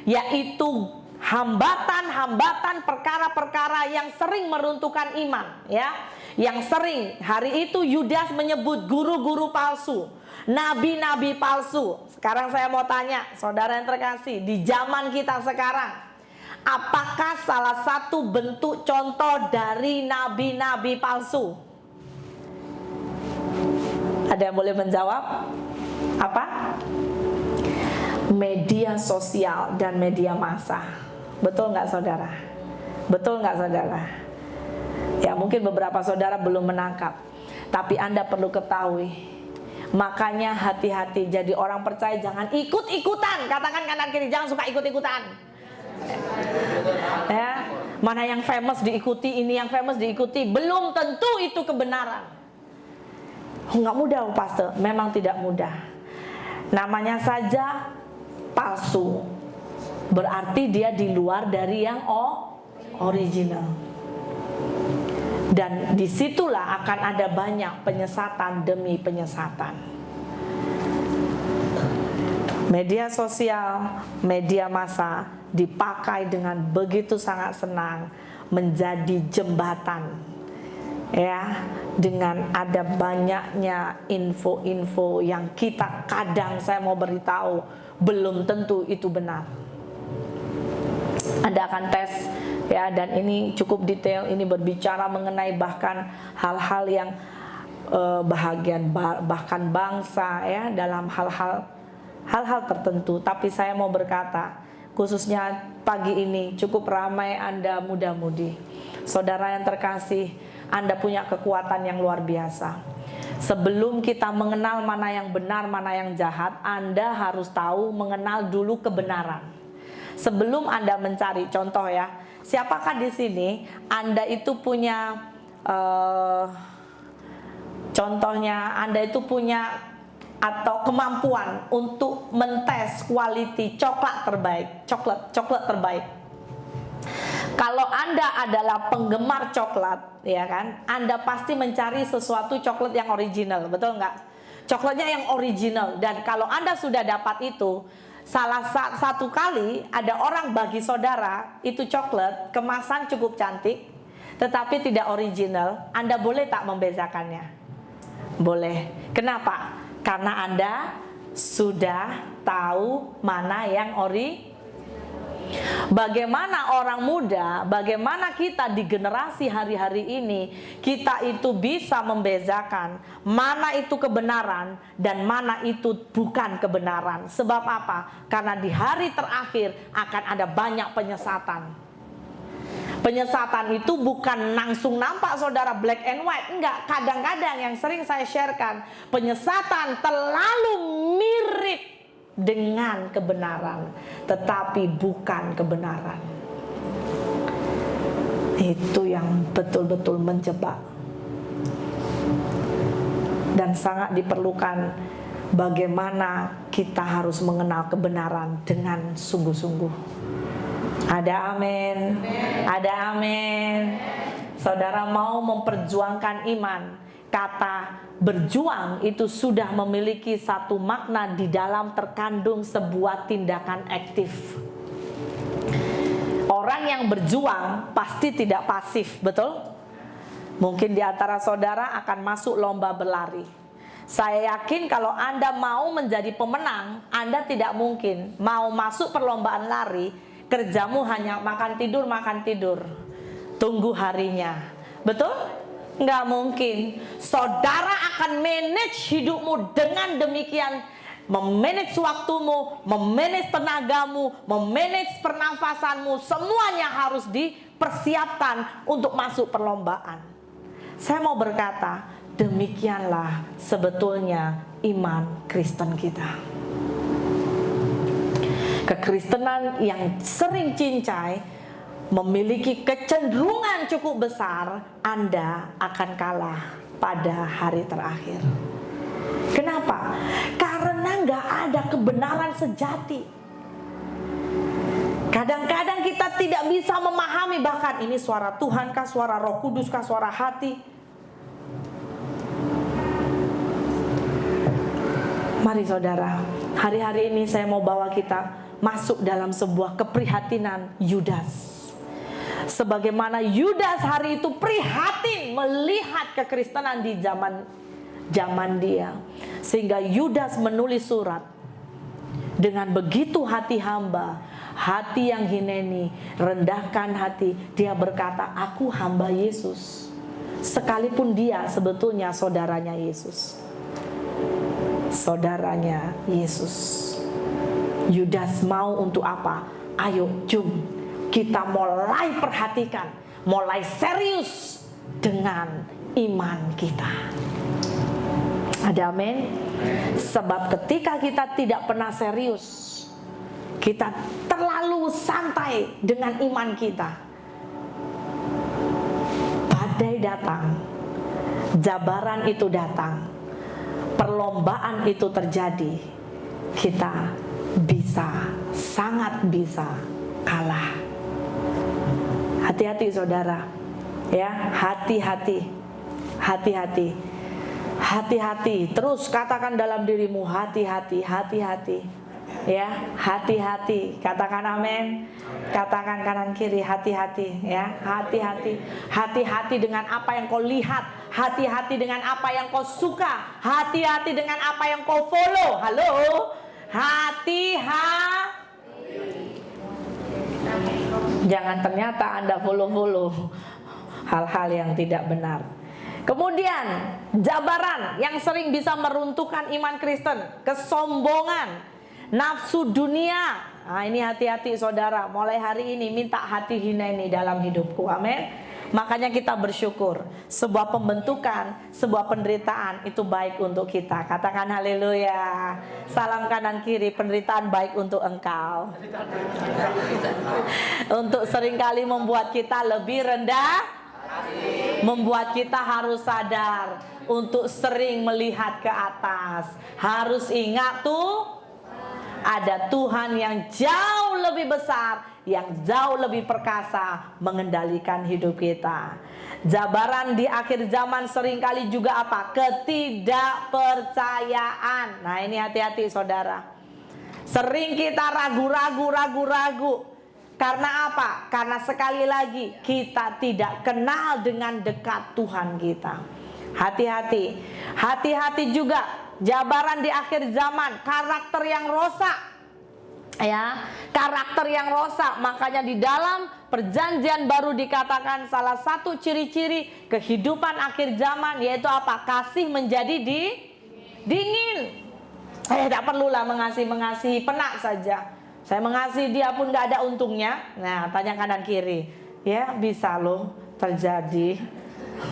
yaitu hambatan-hambatan, perkara-perkara yang sering meruntuhkan iman, ya. Yang sering hari itu Yudas menyebut guru-guru palsu, nabi-nabi palsu. Sekarang saya mau tanya, saudara yang terkasih, di zaman kita sekarang, apakah salah satu bentuk contoh dari nabi-nabi palsu? Ada yang boleh menjawab? Apa? Media sosial dan media massa. Betul nggak saudara? Betul nggak saudara? Ya mungkin beberapa saudara belum menangkap, tapi Anda perlu ketahui. Makanya hati-hati, jadi orang percaya jangan ikut-ikutan. Katakan kanan kiri, jangan suka ikut-ikutan. Ya, mana yang famous diikuti, ini yang famous diikuti, belum tentu itu kebenaran. Nggak mudah, pastor. Memang tidak mudah. Namanya saja palsu, berarti dia di luar dari yang original. Dan disitulah akan ada banyak penyesatan demi penyesatan. Media sosial, media massa dipakai dengan begitu sangat senang menjadi jembatan, ya, dengan ada banyaknya info-info yang kita kadang, saya mau beritahu, belum tentu itu benar. Anda akan tes, ya, dan ini cukup detail. Ini berbicara mengenai bahkan hal-hal yang bahkan bangsa, ya, dalam hal-hal tertentu. Tapi saya mau berkata, khususnya pagi ini cukup ramai Anda muda-mudi, saudara yang terkasih, Anda punya kekuatan yang luar biasa. Sebelum kita mengenal mana yang benar, mana yang jahat, Anda harus tahu mengenal dulu kebenaran. Sebelum Anda mencari, contoh ya, siapakah di sini Anda itu punya, contohnya Anda itu punya atau kemampuan untuk mentes quality coklat terbaik, coklat terbaik. Kalau Anda adalah penggemar coklat, ya kan, Anda pasti mencari sesuatu coklat yang original, betul nggak? Coklatnya yang original. Dan kalau Anda sudah dapat itu, salah satu kali ada orang bagi saudara itu coklat kemasan cukup cantik, tetapi tidak original. Anda boleh tak membezakannya? Boleh. Kenapa? Karena Anda sudah tahu mana yang Bagaimana orang muda, bagaimana kita di generasi hari-hari ini, kita itu bisa membezakan mana itu kebenaran dan mana itu bukan kebenaran. Sebab apa? Karena di hari terakhir akan ada banyak penyesatan. Penyesatan itu bukan langsung nampak saudara black and white, enggak. Kadang-kadang yang sering saya sharekan, penyesatan terlalu mirip dengan kebenaran, tetapi bukan kebenaran. Itu yang betul-betul menjebak. Dan sangat diperlukan bagaimana kita harus mengenal kebenaran dengan sungguh-sungguh. Ada amin. Ada amin. Saudara mau memperjuangkan iman, kata berjuang itu sudah memiliki satu makna di dalam terkandung sebuah tindakan aktif. Orang yang berjuang pasti tidak pasif, betul? Mungkin di antara saudara akan masuk lomba berlari. Saya yakin kalau Anda mau menjadi pemenang, Anda tidak mungkin mau masuk perlombaan lari, kerjamu hanya makan tidur. Tunggu harinya. Betul? Nggak mungkin. Saudara akan manage hidupmu dengan demikian. Memanage waktumu, memanage tenagamu, memanage pernafasanmu. Semuanya harus dipersiapkan untuk masuk perlombaan. Saya mau berkata, demikianlah sebetulnya iman Kristen kita. Kekristenan yang sering cincai memiliki kecenderungan cukup besar Anda akan kalah pada hari terakhir. Kenapa? Karena nggak ada kebenaran sejati. Kadang-kadang kita tidak bisa memahami bahkan ini suara Tuhan kah, suara Roh Kudus kah, suara hati. Mari saudara, hari-hari ini saya mau bawa kita masuk dalam sebuah keprihatinan Yudas. Sebagaimana Yudas hari itu prihatin melihat kekristenan di zaman dia, sehingga Yudas menulis surat dengan begitu hati hamba, hati yang hineni, rendahkan hati. Dia berkata, aku hamba Yesus, sekalipun dia sebetulnya saudaranya Yesus. Saudaranya Yesus. Yudas mau untuk apa? Ayo jom kita mulai perhatikan, mulai serius dengan iman kita. Ada amin? Sebab ketika kita tidak pernah serius, kita terlalu santai dengan iman kita, badai datang, jabaran itu datang, perlombaan itu terjadi, kita bisa, sangat bisa kalah. Hati-hati saudara, ya, hati-hati, hati-hati, hati-hati. Terus katakan dalam dirimu, hati-hati, hati-hati, ya, hati-hati. Katakan amin. Katakan kanan kiri, hati-hati, ya, hati-hati, hati-hati dengan apa yang kau lihat, hati-hati dengan apa yang kau suka, hati-hati dengan apa yang kau follow. Halo, hati-hati. Jangan ternyata Anda follow hal-hal yang tidak benar. Kemudian jabaran yang sering bisa meruntuhkan iman Kristen, kesombongan, nafsu dunia. Nah, ini hati-hati saudara. Mulai hari ini minta hati hineni dalam hidupku. Amin. Makanya kita bersyukur. Sebuah pembentukan, sebuah penderitaan itu baik untuk kita. Katakan haleluya. Salam kanan kiri, penderitaan baik untuk engkau. Untuk seringkali membuat kita lebih rendah, membuat kita harus sadar untuk sering melihat ke atas. Harus ingat tuh, ada Tuhan yang jauh lebih besar, yang jauh lebih perkasa mengendalikan hidup kita. Jabaran di akhir zaman seringkali juga apa? Ketidakpercayaan. Nah, ini hati-hati saudara. Sering kita ragu-ragu. Karena apa? Karena sekali lagi kita tidak kenal dengan dekat Tuhan kita. Hati-hati. Hati-hati juga jabaran di akhir zaman, karakter yang rosak. Ya, karakter yang rosak. Makanya di dalam perjanjian baru dikatakan salah satu ciri-ciri kehidupan akhir zaman yaitu apa? Kasih menjadi dingin. Saya tidak perlulah mengasihi penak saja. Saya mengasihi dia pun gak ada untungnya. Nah, tanya kanan kiri. Ya, bisa loh terjadi.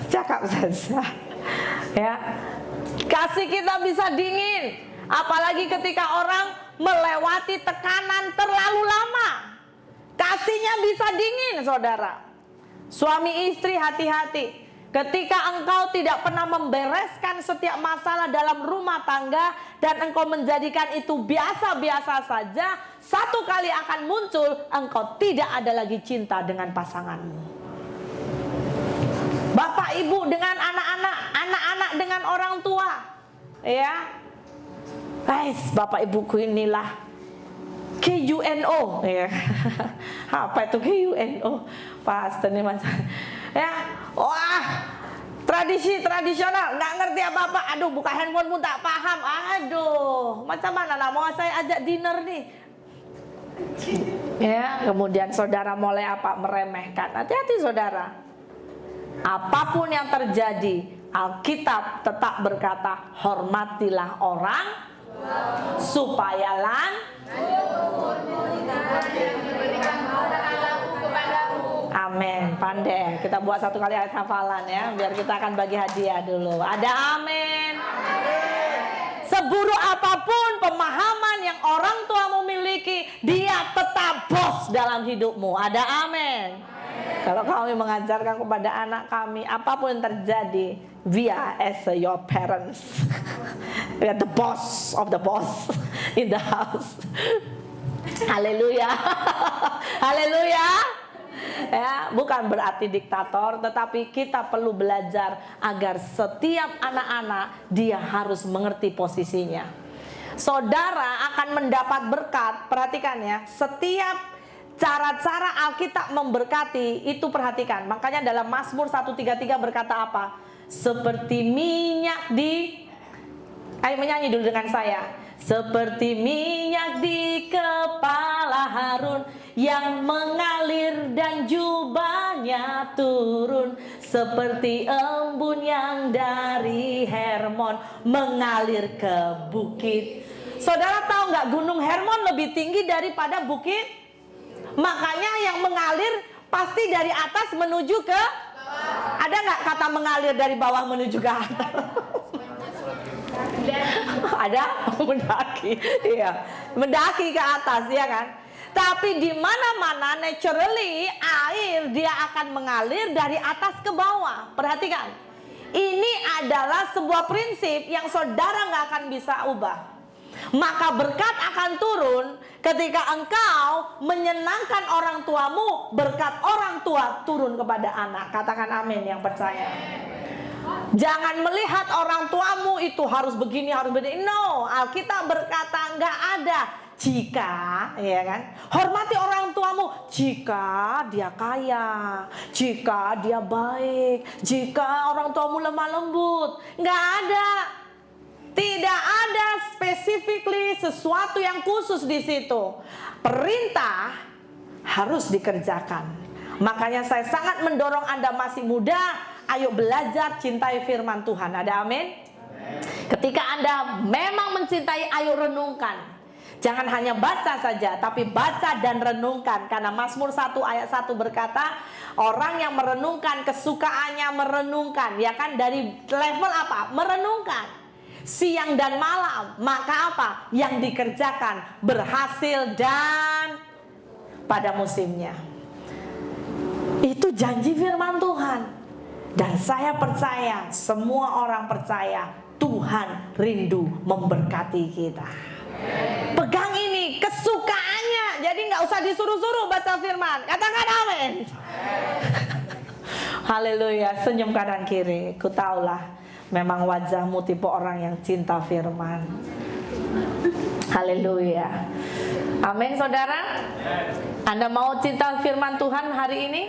Cakap saja. Ya, kasih kita bisa dingin. Apalagi ketika orang melewati tekanan terlalu lama, kasihnya bisa dingin saudara. Suami istri hati-hati. Ketika engkau tidak pernah membereskan setiap masalah dalam rumah tangga dan engkau menjadikan itu biasa-biasa saja, satu kali akan muncul engkau tidak ada lagi cinta dengan pasanganmu. Bapak ibu dengan anak-anak orang tua. Ya. Guys, Bapak Ibuku inilah KUNO ya. Apa itu KUNO? Pastor nih Mas. Ya. Wah, tradisi tradisional, nggak ngerti apa-apa. Aduh, buka handphone pun tak paham. Aduh, macam mana nak mau saya ajak dinner nih? Ya, kemudian saudara mulai apa? Meremehkan. Hati-hati saudara. Apapun yang terjadi, Alkitab tetap berkata, hormatilah orang supaya amin. Pandai. Kita buat satu kali ayat hafalan ya, biar kita akan bagi hadiah dulu. Ada amin. Seburuk apapun pemahaman yang orang tuamu miliki, dia tetap bos dalam hidupmu. Ada amin. Kalau kami mengajarkan kepada anak kami, apapun yang terjadi, we are as your parents. We are the boss of the boss in the house. Haleluya. Haleluya. Ya, bukan berarti diktator, tetapi kita perlu belajar agar setiap anak-anak dia harus mengerti posisinya. Saudara akan mendapat berkat, perhatikan ya, setiap cara-cara Alkitab memberkati itu perhatikan. Makanya dalam Mazmur 133 berkata apa? Seperti minyak di, ayo menyanyi dulu dengan saya. Seperti minyak di kepala Harun yang mengalir dan jubahnya turun, seperti embun yang dari Hermon mengalir ke bukit. Saudara tahu nggak, Gunung Hermon lebih tinggi daripada bukit? Makanya yang mengalir pasti dari atas menuju ke bawah. Ada nggak kata mengalir dari bawah menuju ke atas? Ada mendaki, iya, mendaki ke atas, ya kan? Tapi di mana-mana naturally air dia akan mengalir dari atas ke bawah. Perhatikan, ini adalah sebuah prinsip yang saudara nggak akan bisa ubah. Maka berkat akan turun ketika engkau menyenangkan orang tuamu. Berkat orang tua turun kepada anak. Katakan amin yang percaya. Jangan melihat orang tuamu itu harus begini, harus begini. No, Alkitab berkata nggak ada jika, ya kan? Hormati orang tuamu jika dia kaya, jika dia baik, jika orang tuamu lemah lembut. Nggak ada. Tidak ada specifically sesuatu yang khusus di situ. Perintah harus dikerjakan. Makanya saya sangat mendorong Anda masih muda, ayo belajar cintai firman Tuhan. Ada amin? Ketika Anda memang mencintai, ayo renungkan. Jangan hanya baca saja, tapi baca dan renungkan. Karena Mazmur 1 ayat 1 berkata, orang yang merenungkan, kesukaannya merenungkan. Ya kan, dari level apa? Merenungkan. Siang dan malam, maka apa? Yang dikerjakan berhasil dan pada musimnya. Itu janji firman Tuhan. Dan saya percaya, semua orang percaya, Tuhan rindu memberkati kita. Pegang ini, kesukaannya. Jadi gak usah disuruh-suruh baca firman. Katakan amin. Haleluya. Senyum kanan kiri. Ku tahulah memang wajahmu tipe orang yang cinta firman. Haleluya. Amin saudara. Anda mau cinta firman Tuhan hari ini?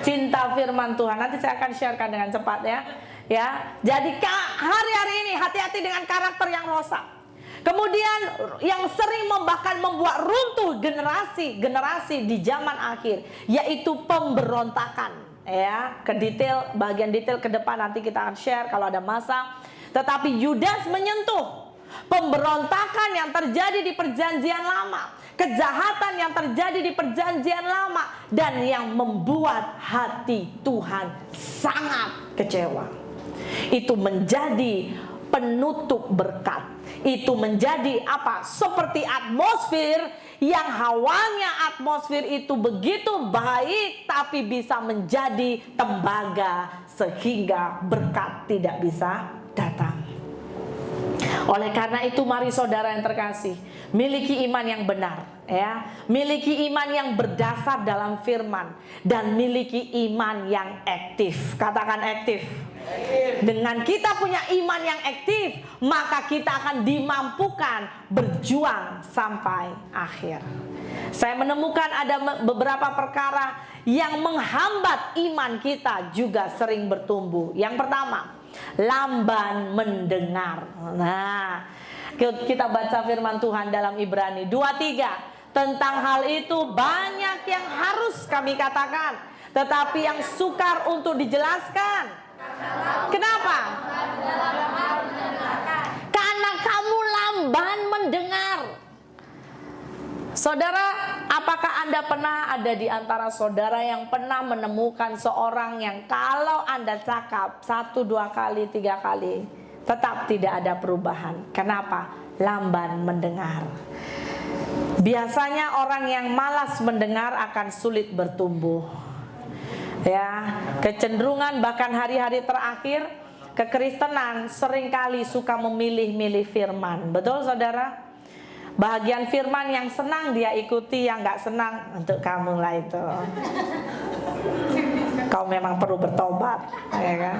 Cinta firman Tuhan. Nanti saya akan sharekan dengan cepat ya. Ya. Jadi hari-hari ini hati-hati dengan karakter yang rosak. Kemudian yang sering bahkan membuat runtuh generasi di zaman akhir, yaitu pemberontakan. Ya, ke detail, bagian detail ke depan nanti kita akan share kalau ada masa. Tetapi Yudas menyentuh pemberontakan yang terjadi di perjanjian lama, kejahatan yang terjadi di perjanjian lama, dan yang membuat hati Tuhan sangat kecewa. Itu menjadi penutup berkat. Itu menjadi apa? Seperti atmosfer yang hawanya atmosfer itu begitu baik, tapi bisa menjadi tembaga sehingga berkat tidak bisa datang. Oleh karena itu mari saudara yang terkasih, miliki iman yang benar, ya. Miliki iman yang berdasar dalam firman dan miliki iman yang aktif. Katakan aktif. Dengan kita punya iman yang aktif, maka kita akan dimampukan berjuang sampai akhir. Saya menemukan ada beberapa perkara yang menghambat iman kita juga sering bertumbuh. Yang pertama, lamban mendengar. Nah, kita baca firman Tuhan dalam Ibrani 2:3. Tentang hal itu banyak yang harus kami katakan, tetapi yang sukar untuk dijelaskan. Kenapa? Karena kamu lamban mendengar. Saudara, apakah Anda pernah ada di antara saudara yang pernah menemukan seorang yang kalau Anda cakap 1, 2 kali, 3 kali tetap tidak ada perubahan? Kenapa? Lamban mendengar. Biasanya orang yang malas mendengar akan sulit bertumbuh. Ya, kecenderungan bahkan hari-hari terakhir kekristenan seringkali suka memilih-milih firman. Betul saudara? Bahagian firman yang senang dia ikuti, yang gak senang untuk kamu lah itu. Kau memang perlu bertobat, ya kan?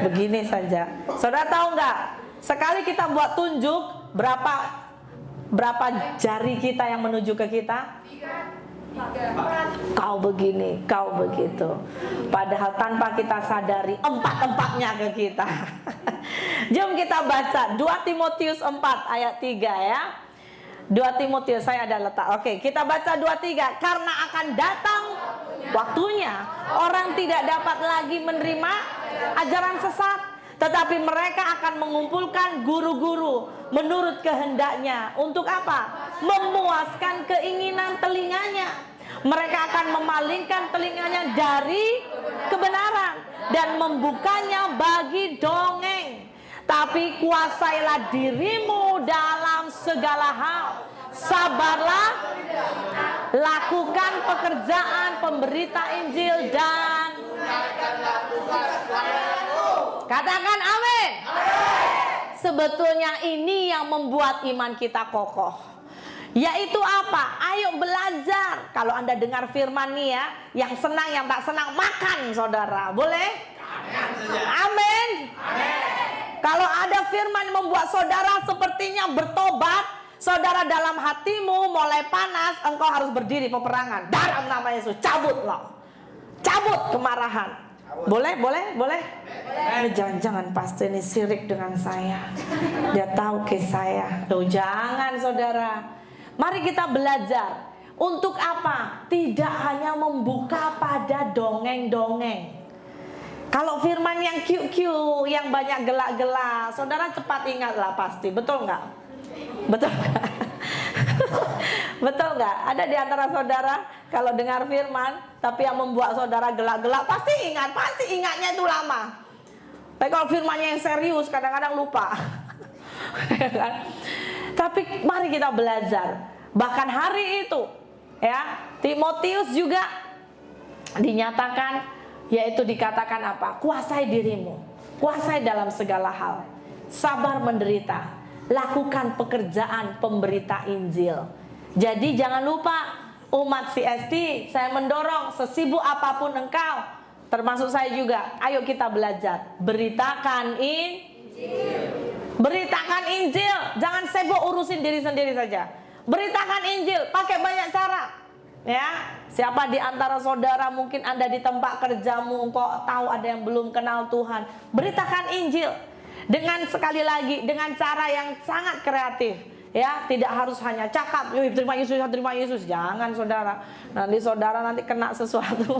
Begini saja. Saudara tahu nggak? Sekali kita buat tunjuk, berapa jari kita yang menuju ke kita? 3. Kau begini, kau begitu. Padahal tanpa kita sadari 4-4-nya ke kita. Jom kita baca 2 Timotius 4 ayat 3 ya. 2 Timotius saya ada letak. Oke, kita baca 2:3. Karena akan datang waktunya orang tidak dapat lagi menerima ajaran sesat, tetapi mereka akan mengumpulkan guru-guru menurut kehendaknya. Untuk apa? Memuaskan keinginan telinganya. Mereka akan memalingkan telinganya dari kebenaran dan membukanya bagi dongeng. Tapi kuasailah dirimu dalam segala hal. Sabarlah, lakukan pekerjaan pemberita Injil dan katakan amin. Sebetulnya ini yang membuat iman kita kokoh. Yaitu apa? Ayo belajar. Kalau Anda dengar firman nih ya, yang senang, yang tak senang, makan saudara. Boleh? Amin. Kalau ada firman membuat saudara sepertinya bertobat, saudara dalam hatimu mulai panas, engkau harus berdiri peperangan. Dalam nama Yesus, cabut loh. Cabut kemarahan. Boleh? Jangan pasti ini sirik dengan saya. Dia tahu ke saya. Loh, jangan saudara. Mari kita belajar. Untuk apa? Tidak hanya membuka pada dongeng-dongeng. Kalau firman yang cute-cute, yang banyak gelak-gelak, saudara cepat ingatlah pasti. Betul nggak? Betul nggak? Betul nggak? Ada di antara saudara kalau dengar firman, tapi yang membuat saudara gelak-gelak, pasti ingatnya itu lama. Tapi kalau firmannya yang serius, kadang-kadang lupa. Tapi mari kita belajar. Bahkan hari itu, ya, Timotius juga dinyatakan, yaitu dikatakan apa? Kuasai dirimu, kuasai dalam segala hal, sabar menderita, lakukan pekerjaan pemberita Injil. Jadi jangan lupa umat CST, saya mendorong sesibuk apapun engkau, termasuk saya juga, ayo kita belajar, beritakan Injil. Beritakan Injil, jangan sibuk urusin diri sendiri saja. Beritakan Injil, pakai banyak cara. Ya, siapa di antara saudara mungkin Anda di tempat kerjamu, engkau tahu ada yang belum kenal Tuhan, beritakan Injil dengan sekali lagi dengan cara yang sangat kreatif. Ya, tidak harus hanya cakap, terima Yesus, jangan saudara. Nanti kena sesuatu,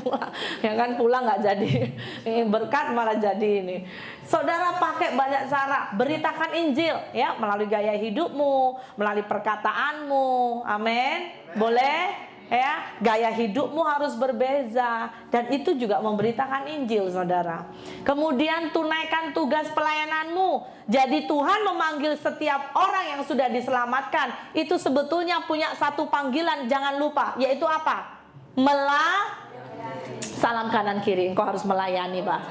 ya kan, pulang nggak jadi berkat malah jadi ini. Saudara pakai banyak cara, beritakan Injil, ya, melalui gaya hidupmu, melalui perkataanmu, amin, boleh. Ya, gaya hidupmu harus berbeza dan itu juga memberitakan Injil, saudara. Kemudian tunaikan tugas pelayananmu. Jadi Tuhan memanggil setiap orang yang sudah diselamatkan itu sebetulnya punya satu panggilan, jangan lupa, yaitu apa? Salam kanan kiri, engkau harus melayani, Pak.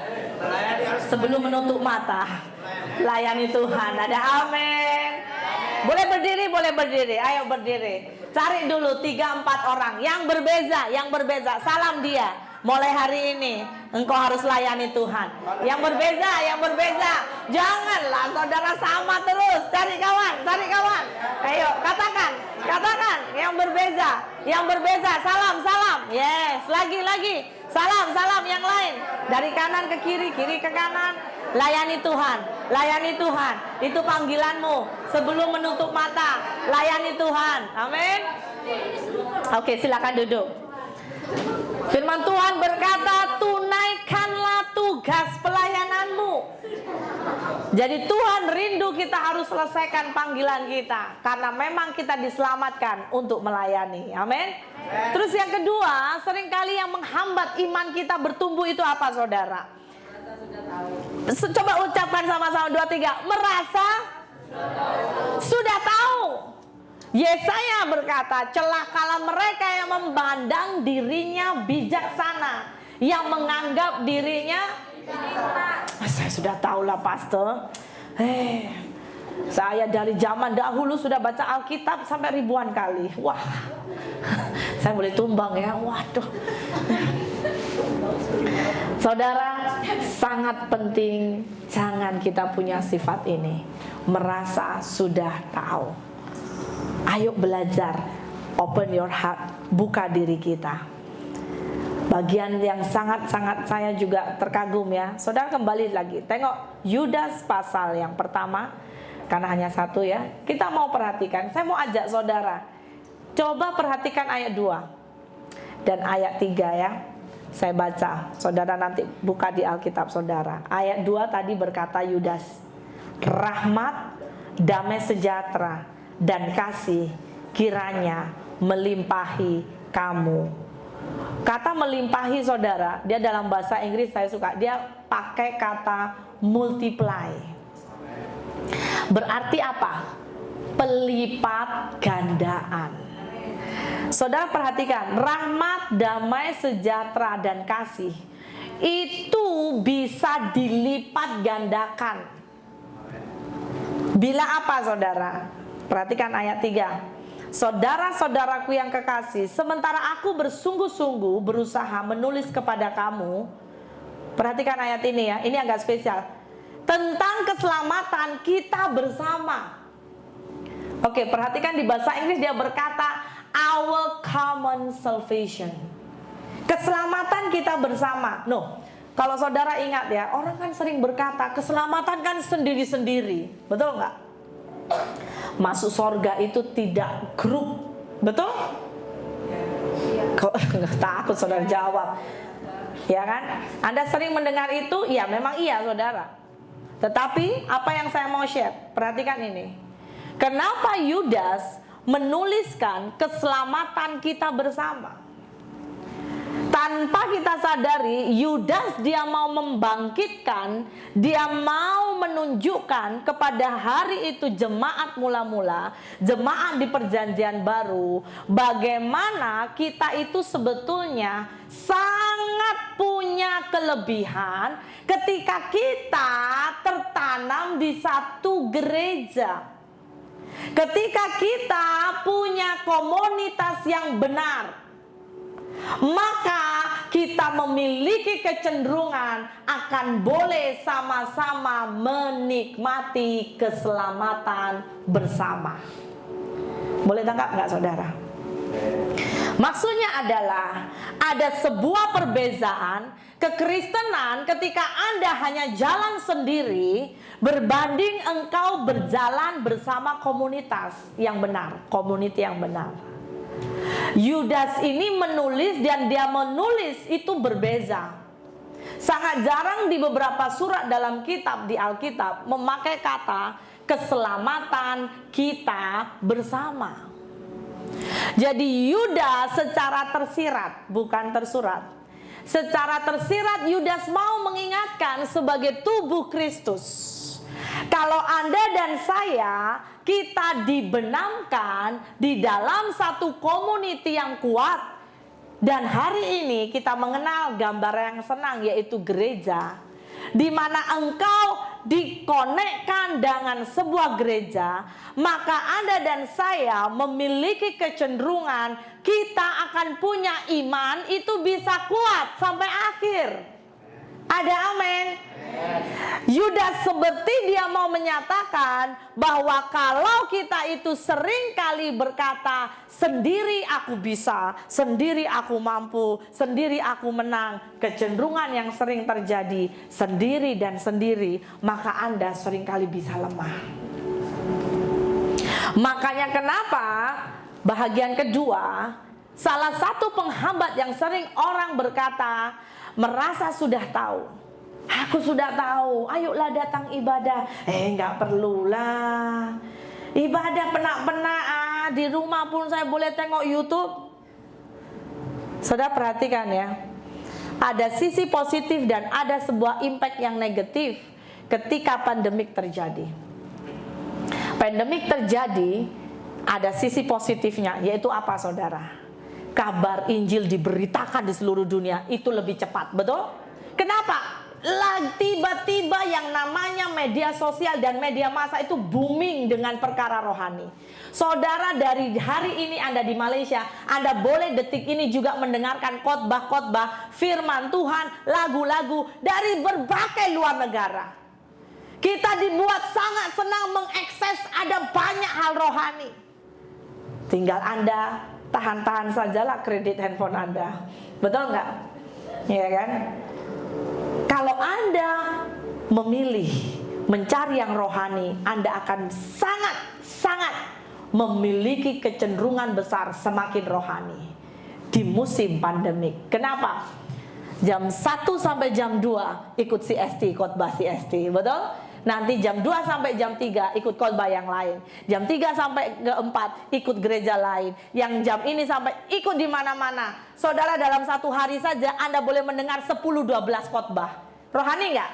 Sebelum menutup mata, layani Tuhan. Ada amin. Boleh berdiri. Ayo berdiri. Cari dulu 3-4 orang yang berbeza. Salam dia. Mulai hari ini engkau harus layani Tuhan. Yang berbeza. Janganlah saudara sama terus. Cari kawan. Ayo katakan yang berbeza. Salam. Yes, lagi. Salam yang lain. Dari kanan ke kiri ke kanan. Layani Tuhan. Itu panggilanmu. Sebelum menutup mata, layani Tuhan. Amin. Oke, silakan duduk. Firman Tuhan berkata, tunaikanlah tugas pelayananmu. Jadi Tuhan rindu kita harus selesaikan panggilan kita, karena memang kita diselamatkan untuk melayani. Amin. Terus yang kedua, seringkali yang menghambat iman kita bertumbuh itu apa, saudara? Coba ucapkan sama-sama 2, 3. Merasa sudah tahu. Yesaya berkata, celakalah mereka yang memandang dirinya bijaksana, yang menganggap dirinya saya sudah tahulah pastor. Saya dari zaman dahulu sudah baca Alkitab sampai ribuan kali. Wah, saya boleh tumbang ya. Waduh. Saudara, sangat penting jangan kita punya sifat ini, merasa sudah tahu. Ayo belajar, open your heart, buka diri kita. Bagian yang sangat-sangat saya juga terkagum ya. Saudara kembali lagi, tengok Yudas pasal yang pertama, karena hanya satu ya. Kita mau perhatikan, saya mau ajak saudara, coba perhatikan ayat 2 dan ayat 3 ya. Saya baca, saudara nanti buka di Alkitab saudara. Ayat 2 tadi berkata Yudas, rahmat, damai sejahtera, dan kasih kiranya melimpahi kamu. Kata melimpahi saudara, dia dalam bahasa Inggris saya suka, dia pakai kata multiply. Berarti apa? Pelipat gandaan. Saudara perhatikan, rahmat, damai, sejahtera, dan kasih itu bisa dilipat gandakan. Bila apa saudara? Perhatikan ayat 3. Saudara-saudaraku yang kekasih, sementara aku bersungguh-sungguh berusaha menulis kepada kamu. Perhatikan ayat ini ya, ini agak spesial. Tentang keselamatan kita bersama. Oke, perhatikan di bahasa Inggris dia berkata our common salvation. Keselamatan kita bersama. Kalau saudara ingat ya, orang kan sering berkata keselamatan kan sendiri-sendiri. Betul nggak? Masuk sorga itu tidak grup. Betul? Kok takut saudara jawab? Ya kan? Anda sering mendengar itu? Ya memang iya saudara. Tetapi apa yang saya mau share, perhatikan ini. Kenapa Yudas menuliskan keselamatan kita bersama? Tanpa kita sadari, Yudas dia mau membangkitkan, dia mau menunjukkan kepada hari itu jemaat mula-mula, jemaat di perjanjian baru, bagaimana kita itu sebetulnya sangat punya kelebihan ketika kita tertanam di satu gereja. Ketika kita punya komunitas yang benar, maka kita memiliki kecenderungan akan boleh sama-sama menikmati keselamatan bersama. Boleh tangkap nggak saudara? Maksudnya adalah ada sebuah perbezaan kekristenan ketika Anda hanya jalan sendiri berbanding engkau berjalan bersama komunitas yang benar, community yang benar. Yudas ini menulis dan dia menulis itu berbeza. Sangat jarang di beberapa surat dalam kitab di Alkitab memakai kata keselamatan kita bersama. Jadi Yudas secara tersirat, bukan tersurat. Secara tersirat Yudas mau mengingatkan sebagai tubuh Kristus. Kalau Anda dan saya, kita dibenamkan di dalam satu community yang kuat. Dan hari ini kita mengenal gambar yang senang, yaitu gereja. Di mana engkau dikonekkan dengan sebuah gereja, maka Anda dan saya memiliki kecenderungan kita akan punya iman itu bisa kuat sampai akhir. Ada amin? Yudas seperti dia mau menyatakan bahwa kalau kita itu sering kali berkata, sendiri aku bisa, sendiri aku mampu, sendiri aku menang, kecenderungan yang sering terjadi sendiri dan sendiri, maka Anda sering kali bisa lemah. Makanya kenapa bahagian kedua, salah satu penghambat yang sering orang berkata, merasa sudah tahu, aku sudah tahu, ayolah datang ibadah. Nggak perlulah ibadah penak-penak, di rumah pun saya boleh tengok YouTube. Saudara perhatikan ya, ada sisi positif dan ada sebuah impact yang negatif ketika pandemik terjadi. Pandemik terjadi, ada sisi positifnya, yaitu apa saudara? Kabar Injil diberitakan di seluruh dunia itu lebih cepat, betul? Kenapa? Tiba-tiba yang namanya media sosial dan media massa itu booming dengan perkara rohani. Saudara, dari hari ini Anda di Malaysia, Anda boleh detik ini juga mendengarkan khotbah-khotbah firman Tuhan, lagu-lagu dari berbagai luar negara. Kita dibuat sangat senang mengakses ada banyak hal rohani. Tinggal Anda tahan-tahan sajalah kredit handphone Anda. Betul nggak? Ya kan? Kalau Anda memilih mencari yang rohani, Anda akan sangat memiliki kecenderungan besar semakin rohani di musim pandemik. Kenapa? Jam 1 sampai jam 2 ikut CST, khotbah CST, betul? Nanti jam 2 sampai jam 3 ikut khotbah yang lain. Jam 3 sampai ke 4 ikut gereja lain. Yang jam ini sampai ikut di mana-mana. Saudara, dalam satu hari saja Anda boleh mendengar 10-12 khotbah. Rohani enggak?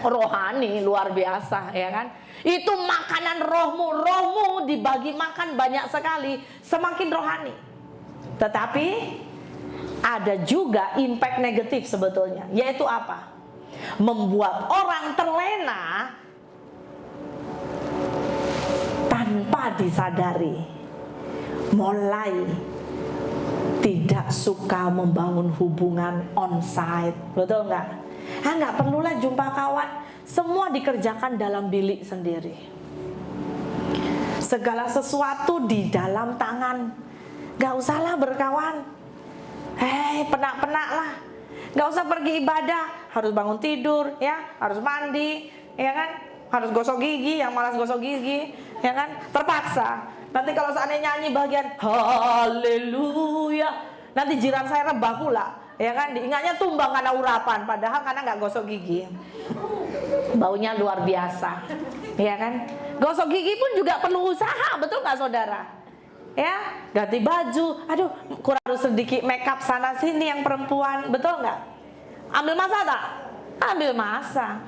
Rohani, luar biasa, ya kan? Itu makanan rohmu dibagi makan banyak sekali, semakin rohani. Tetapi ada juga impact negatif sebetulnya, yaitu apa? Membuat orang terlena tanpa disadari, mulai tidak suka membangun hubungan onsite, betul nggak? Nggak perlulah jumpa kawan, semua dikerjakan dalam bilik sendiri. Segala sesuatu di dalam tangan, nggak usahlah berkawan. Penak-penak lah. Gak usah pergi ibadah, harus bangun tidur, ya, harus mandi, ya kan, harus gosok gigi, yang malas gosok gigi, ya kan, terpaksa. Nanti kalau seandainya nyanyi bagian haleluya, nanti jiran saya rebah pula, ya kan, diingatnya tumbang karena urapan, padahal karena nggak gosok gigi, baunya luar biasa, ya kan. Gosok gigi pun juga perlu usaha, betul nggak saudara? Ya, ganti baju, aduh kurang sedikit makeup sana sini yang perempuan, betul nggak? Ambil masa tak? Ambil masa.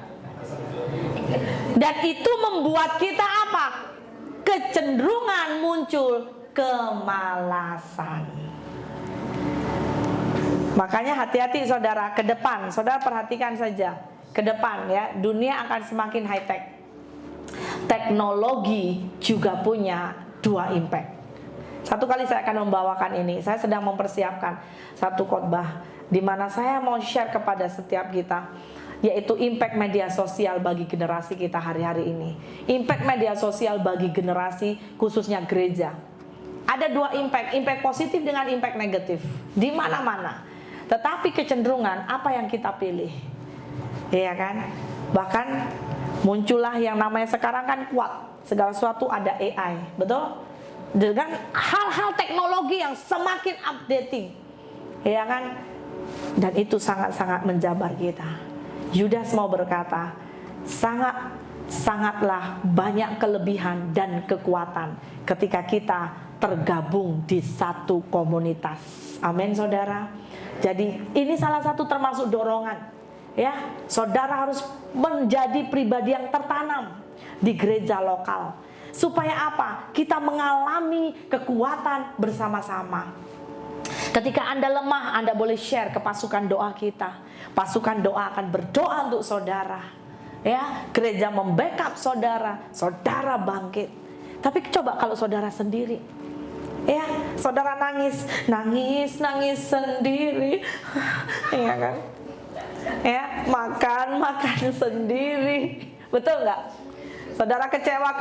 Dan itu membuat kita apa? Kecenderungan muncul kemalasan. Makanya hati-hati saudara, ke depan, saudara perhatikan saja, ke depan ya, dunia akan semakin high tech. Teknologi juga punya dua impact. Satu kali saya akan membawakan ini. Saya sedang mempersiapkan satu khotbah di mana saya mau share kepada setiap kita, yaitu impact media sosial bagi generasi kita hari-hari ini. Impact media sosial bagi generasi khususnya gereja. Ada dua impact positif dengan impact negatif di mana-mana. Tetapi kecenderungan apa yang kita pilih, ya kan? Bahkan muncullah yang namanya sekarang kan kuat, segala sesuatu ada AI, betul? Dengan hal-hal teknologi yang semakin updating, ya kan? Dan itu sangat-sangat menjabar kita. Yudas mau berkata, sangatlah banyak kelebihan dan kekuatan ketika kita tergabung di satu komunitas. Amin saudara. Jadi ini salah satu termasuk dorongan, ya. Saudara harus menjadi pribadi yang tertanam di gereja lokal. Supaya apa? Kita mengalami kekuatan bersama-sama. Ketika Anda lemah, Anda boleh share ke pasukan doa kita. Pasukan doa akan berdoa untuk saudara. Ya, gereja membackup saudara, saudara bangkit. Tapi coba kalau saudara sendiri, ya, saudara nangis sendiri, ya kan? Ya, makan sendiri, betul nggak? Saudara kecewa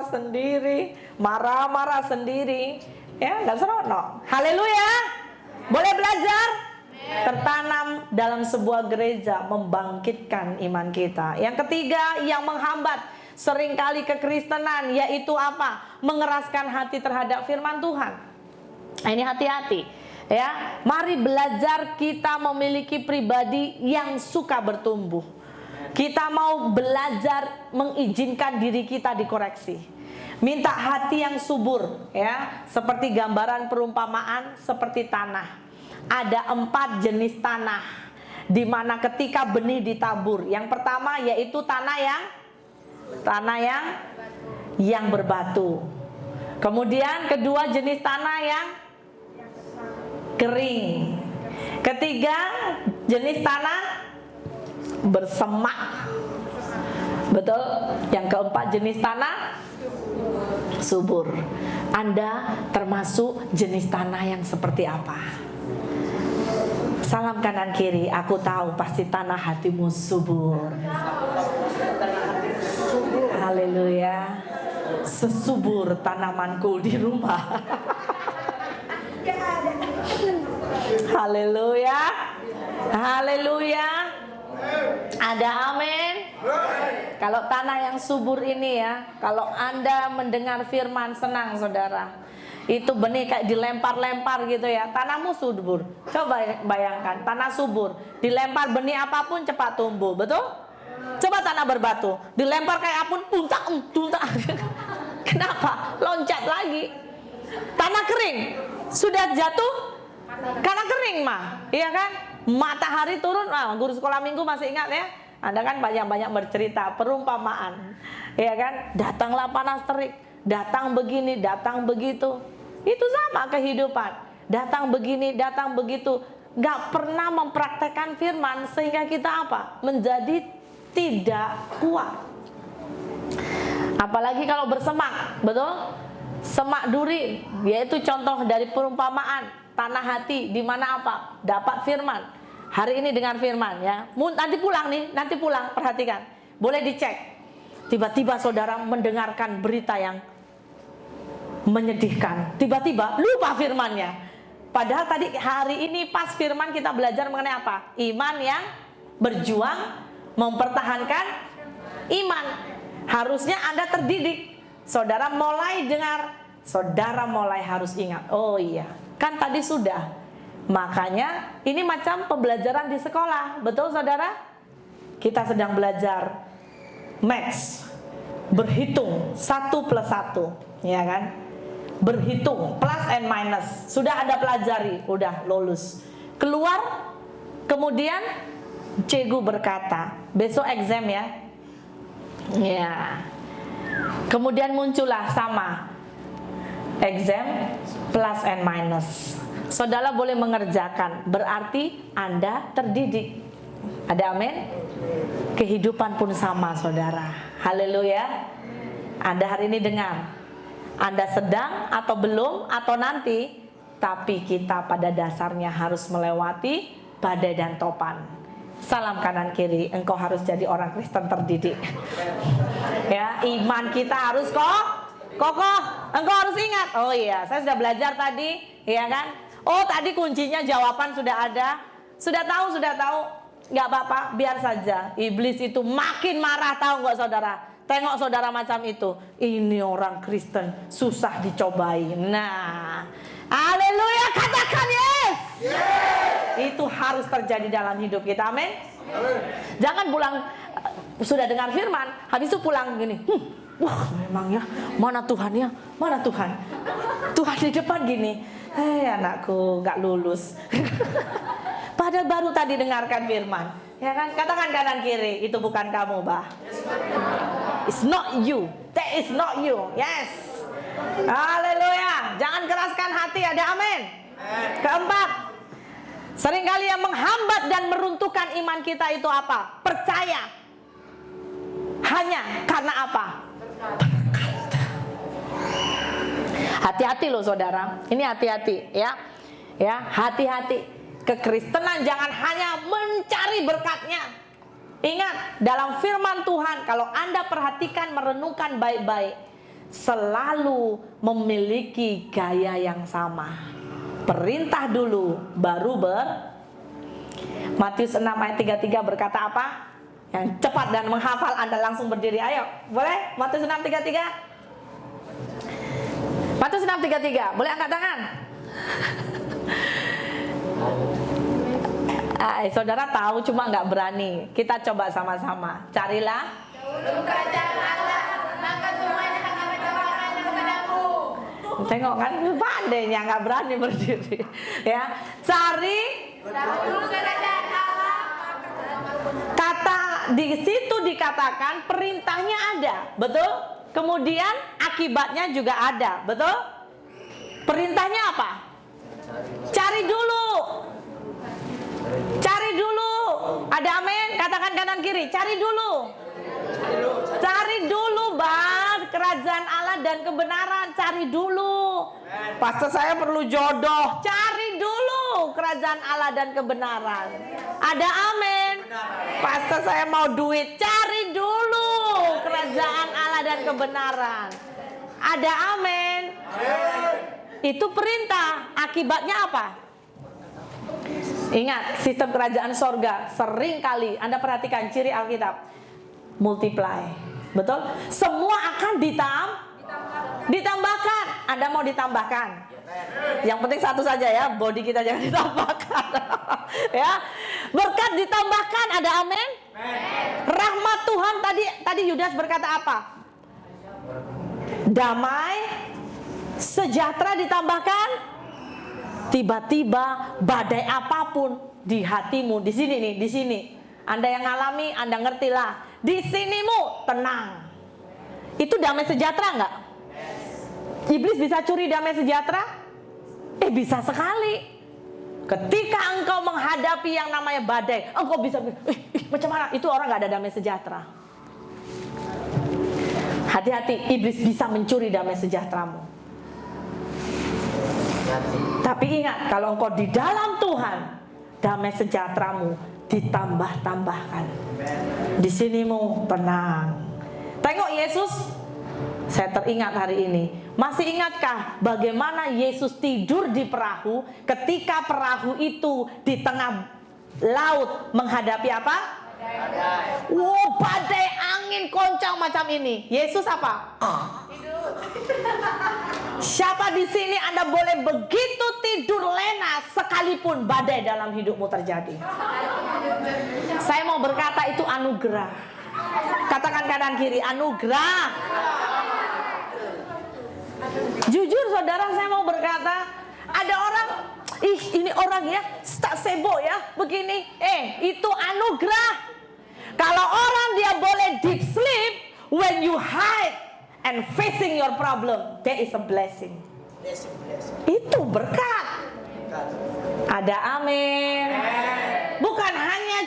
sendiri, marah sendiri, ya nggak seronok. Haleluya, boleh belajar. Tertanam dalam sebuah gereja membangkitkan iman kita. Yang ketiga yang menghambat seringkali kekristenan yaitu apa? Mengeraskan hati terhadap firman Tuhan. Nah, ini hati-hati ya. Mari belajar kita memiliki pribadi yang suka bertumbuh. Kita mau belajar mengizinkan diri kita dikoreksi. Minta hati yang subur ya, seperti gambaran perumpamaan seperti tanah. Ada 4 jenis tanah di mana ketika benih ditabur. Yang pertama yaitu tanah yang berbatu. Kemudian kedua jenis tanah yang kering. Ketiga jenis tanah bersemak. Betul? Yang keempat jenis tanah subur. Anda termasuk jenis tanah yang seperti apa? Salam kanan kiri, aku tahu pasti tanah hatimu subur. Haleluya. Sesubur tanamanku di rumah. Haleluya. Haleluya. Ada amin. Kalau tanah yang subur ini ya, kalau Anda mendengar firman senang saudara. Itu benih kayak dilempar-lempar gitu ya. Tanahmu subur. Coba bayangkan, tanah subur. Dilempar benih apapun cepat tumbuh, betul? Coba tanah berbatu. Dilempar kayak apapun, tuntak. Kenapa? Loncat lagi. Tanah kering. Sudah jatuh, karena kering mah. Iya kan? Matahari turun. Nah, guru sekolah minggu masih ingat ya? Anda kan banyak-banyak bercerita, perumpamaan. Iya kan? Datanglah panas terik. Datang begini, datang begitu. Itu sama kehidupan. Datang begini, datang begitu. Gak pernah mempraktekkan firman sehingga kita apa? Menjadi tidak kuat. Apalagi kalau bersemak, betul? Semak duri, yaitu contoh dari perumpamaan tanah hati, di mana apa? Dapat firman. Hari ini dengan firman ya. Nanti pulang perhatikan. Boleh dicek. Tiba-tiba saudara mendengarkan berita yang menyedihkan. Tiba-tiba lupa firmannya. Padahal tadi hari ini pas firman kita belajar mengenai apa? Iman yang berjuang mempertahankan iman. Harusnya Anda terdidik. Saudara mulai dengar, saudara mulai harus ingat. Oh iya, kan tadi sudah. Makanya ini macam pembelajaran di sekolah. Betul saudara? Kita sedang belajar math, berhitung 1 plus 1, ya kan? Berhitung plus and minus. Sudah Anda pelajari, udah lulus. Keluar, kemudian cikgu berkata, besok exam ya. Ya. Kemudian muncullah sama exam plus and minus. Saudara boleh mengerjakan, berarti Anda terdidik. Ada amin? Kehidupan pun sama saudara. Haleluya. Anda hari ini dengar, Anda sedang atau belum atau nanti, tapi kita pada dasarnya harus melewati badai dan topan. Salam kanan kiri, engkau harus jadi orang Kristen terdidik. Ya, iman kita harus kokoh. Engkau harus ingat. Oh iya, saya sudah belajar tadi, ya kan? Oh tadi kuncinya jawaban sudah ada. Sudah tahu. Gak apa-apa, biar saja. Iblis itu makin marah, tahu nggak saudara? Tengok saudara macam itu. Ini orang Kristen susah dicobai. Nah, haleluya, katakan yes. Itu harus terjadi dalam hidup kita, amin. Jangan pulang sudah dengar firman, habis itu pulang gini. Wah, memang ya, mana Tuhannya? Mana Tuhan? Tuhan di depan gini. Hei anakku, gak lulus. Padahal baru tadi dengarkan firman. Ya kan? Katakan kanan kiri, itu bukan kamu, bah. It's not you. That is not you. Yes. Haleluya. Jangan keraskan hati, ada amin. Keempat, seringkali yang menghambat dan meruntuhkan iman kita itu apa? Percaya Hanya karena apa? Hati-hati loh saudara. Ini hati-hati ya. Ya, hati-hati. Kekristenan jangan hanya mencari berkatnya. Ingat, dalam firman Tuhan, kalau Anda perhatikan, merenungkan baik-baik, selalu memiliki gaya yang sama. Perintah dulu, baru Matius 6 ayat 33 berkata apa? Yang cepat dan menghafal Anda langsung berdiri. Ayo, boleh? Matius 6:33. Matius 6:33, boleh angkat tangan? Saudara tahu cuma nggak berani. Kita coba sama-sama. Carilah dulu kerajaan Allah, maka semuanya akan ditambahkan kepadamu. Tengok kan, pandainya nggak berani berdiri. Ya, cari dulu kerajaan Allah. Kata di situ dikatakan perintahnya ada, betul? Kemudian akibatnya juga ada, betul? Perintahnya apa? Cari dulu. Cari dulu. Ada amin? Katakan kanan kiri. Cari dulu. Cari dulu, Bang. Kerajaan Allah dan kebenaran. Cari dulu. Pastor saya perlu jodoh. Cari dulu kerajaan Allah dan kebenaran. Ada amin? Pastor saya mau duit. Cari dulu kerajaan Allah dan kebenaran. Ada amin? Itu perintah. Akibatnya apa? Ingat, sistem kerajaan sorga sering kali Anda perhatikan ciri Alkitab, multiply, betul? Semua akan ditambahkan. Anda mau ditambahkan? Yang penting satu saja ya, body kita jangan ditambahkan. Ya, berkat ditambahkan. Ada amin? Rahmat Tuhan tadi Yudas berkata apa? Damai, sejahtera ditambahkan. Tiba-tiba badai apapun di hatimu, di sini nih, di sini. Anda yang ngalami, Anda ngertilah. Di sinimu tenang. Itu damai sejahtera enggak? Iblis bisa curi damai sejahtera? Bisa sekali. Ketika engkau menghadapi yang namanya badai, engkau bisa macam mana? Itu orang enggak ada damai sejahtera. Hati-hati, iblis bisa mencuri damai sejahteramu. Tapi ingat, kalau engkau di dalam Tuhan, damai sejahteramu ditambah-tambahkan. Di sinimu tenang. Tengok Yesus. Saya teringat hari ini. Masih ingatkah bagaimana Yesus tidur di perahu ketika perahu itu di tengah laut menghadapi apa? Badai. Badai angin koncang macam ini. Yesus apa? Siapa di sini Anda boleh begitu tidur lena sekalipun badai dalam hidupmu terjadi? Saya mau berkata itu anugerah. Katakan kanan kiri, anugerah. Jujur saudara, saya mau berkata, ada orang, ini orang ya, tak sibuk ya, begini. Itu anugerah. Kalau orang dia boleh deep sleep when you hide and facing your problem, there is a blessing. Itu berkat. Ada amin. Bukan hanya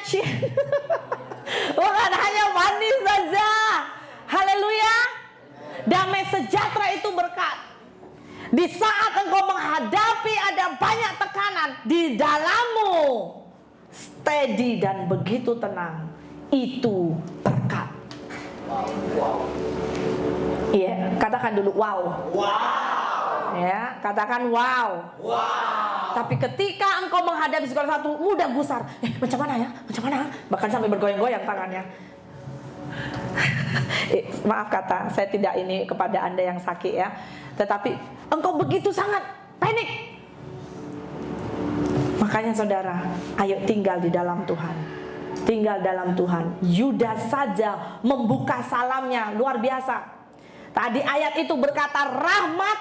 bukan hanya manis saja. Haleluya. Damai sejahtera itu berkat. Di saat engkau menghadapi ada banyak tekanan di dalammu, steady dan begitu tenang. Itu berkat. Iya, katakan dulu wow. Ya, katakan wow. Tapi ketika engkau menghadapi segala sesuatu mudah gusar. Macam mana ya? Macam mana? Bahkan sampai bergoyang-goyang tangannya. Maaf kata, saya tidak ini kepada Anda yang sakit ya. Tetapi engkau begitu sangat panik. Makanya saudara, ayo tinggal di dalam Tuhan. Tinggal dalam Tuhan. Yudas saja membuka salamnya luar biasa. Tadi ayat itu berkata rahmat,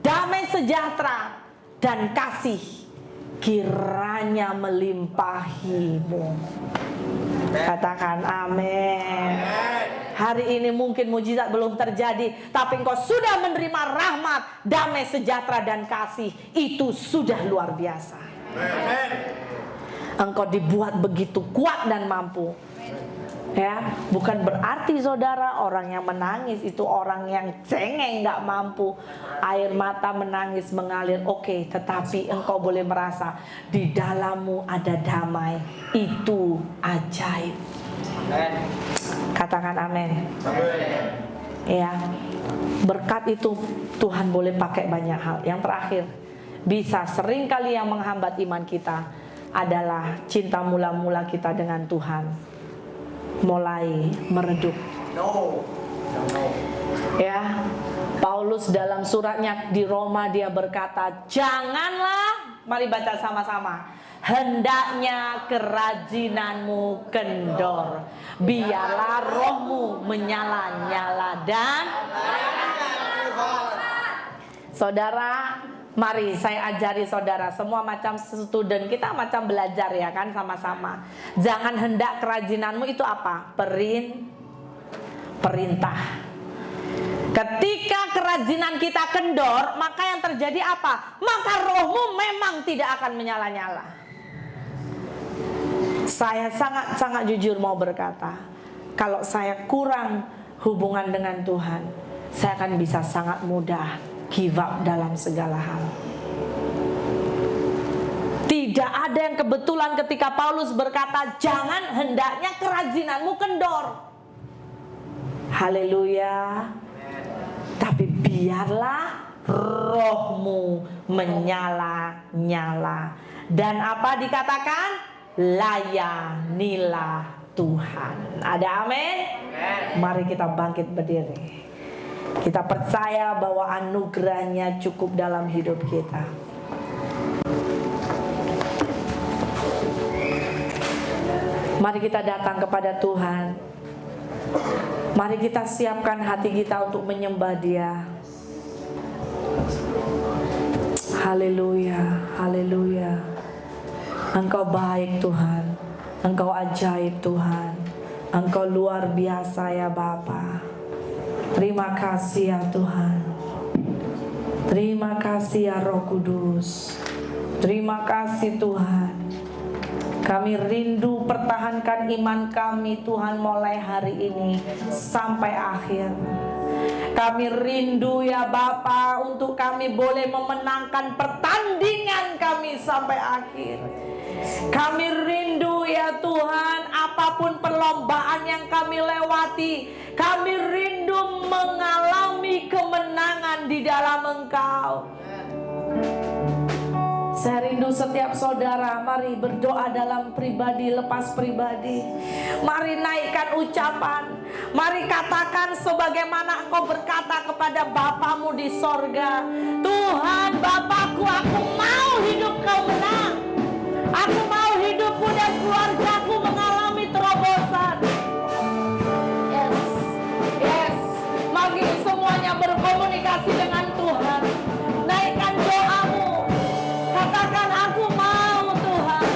damai sejahtera, dan kasih kiranya melimpahimu. Katakan amin. Hari ini mungkin mujizat belum terjadi, tapi engkau sudah menerima rahmat, damai sejahtera, dan kasih. Itu sudah luar biasa. Engkau dibuat begitu kuat dan mampu. Ya, bukan berarti saudara orang yang menangis itu orang yang cengeng, nggak mampu, air mata menangis mengalir. Oke, tetapi engkau boleh merasa di dalammu ada damai. Itu ajaib. Katakan amin. Ya, berkat itu Tuhan boleh pakai banyak hal. Yang terakhir, bisa sering kali yang menghambat iman kita adalah cinta mula-mula kita dengan Tuhan mulai meredup. Ya, Paulus dalam suratnya di Roma dia berkata, janganlah, mari baca sama-sama, hendaknya kerajinanmu kendor, biarlah rohmu menyala-nyala dan saudara, mari saya ajari saudara, semua macam student kita macam belajar ya kan sama-sama. Jangan hendak kerajinanmu itu apa? Perintah. Ketika kerajinan kita kendor, maka yang terjadi apa? Maka rohmu memang tidak akan menyala-nyala. Saya sangat-sangat jujur mau berkata, kalau saya kurang hubungan dengan Tuhan, saya akan bisa sangat mudah give up dalam segala hal. Tidak ada yang kebetulan ketika Paulus berkata, jangan hendaknya kerajinanmu kendor. Haleluya. Tapi biarlah rohmu menyala-nyala. Dan apa dikatakan? Layanilah Tuhan. Ada amin? Mari kita bangkit berdiri. Kita percaya bahwa anugerahnya cukup dalam hidup kita. Mari kita datang kepada Tuhan. Mari kita siapkan hati kita untuk menyembah Dia. Haleluya, haleluya. Engkau baik Tuhan. Engkau ajaib Tuhan. Engkau luar biasa ya Bapa. Terima kasih ya Tuhan. Terima kasih ya Roh Kudus. Terima kasih Tuhan. Kami rindu pertahankan iman kami Tuhan mulai hari ini sampai akhir. Kami rindu ya Bapa untuk kami boleh memenangkan pertandingan kami sampai akhir. Kami rindu ya Tuhan, apapun perlombaan yang kami lewati, kami rindu mengalami kemenangan di dalam Engkau. Saya rindu setiap saudara, mari berdoa dalam pribadi, lepas pribadi. Mari naikkan ucapan. Mari katakan sebagaimana engkau berkata kepada Bapamu di sorga. Tuhan Bapakku, aku mau hidup kau menang. Aku mau hidupku dan keluargaku mengalami terobosan. Yes, yes. Mari semuanya berkomunikasi dengan Tuhan. Naikkan doamu. Katakan aku mau Tuhan.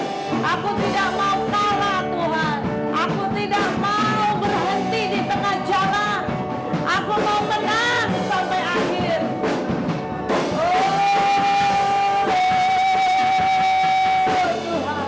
Aku tidak mau kalah Tuhan. Aku tidak mau berhenti di tengah jalan. Aku mau menang sampai akhir. Oh Tuhan.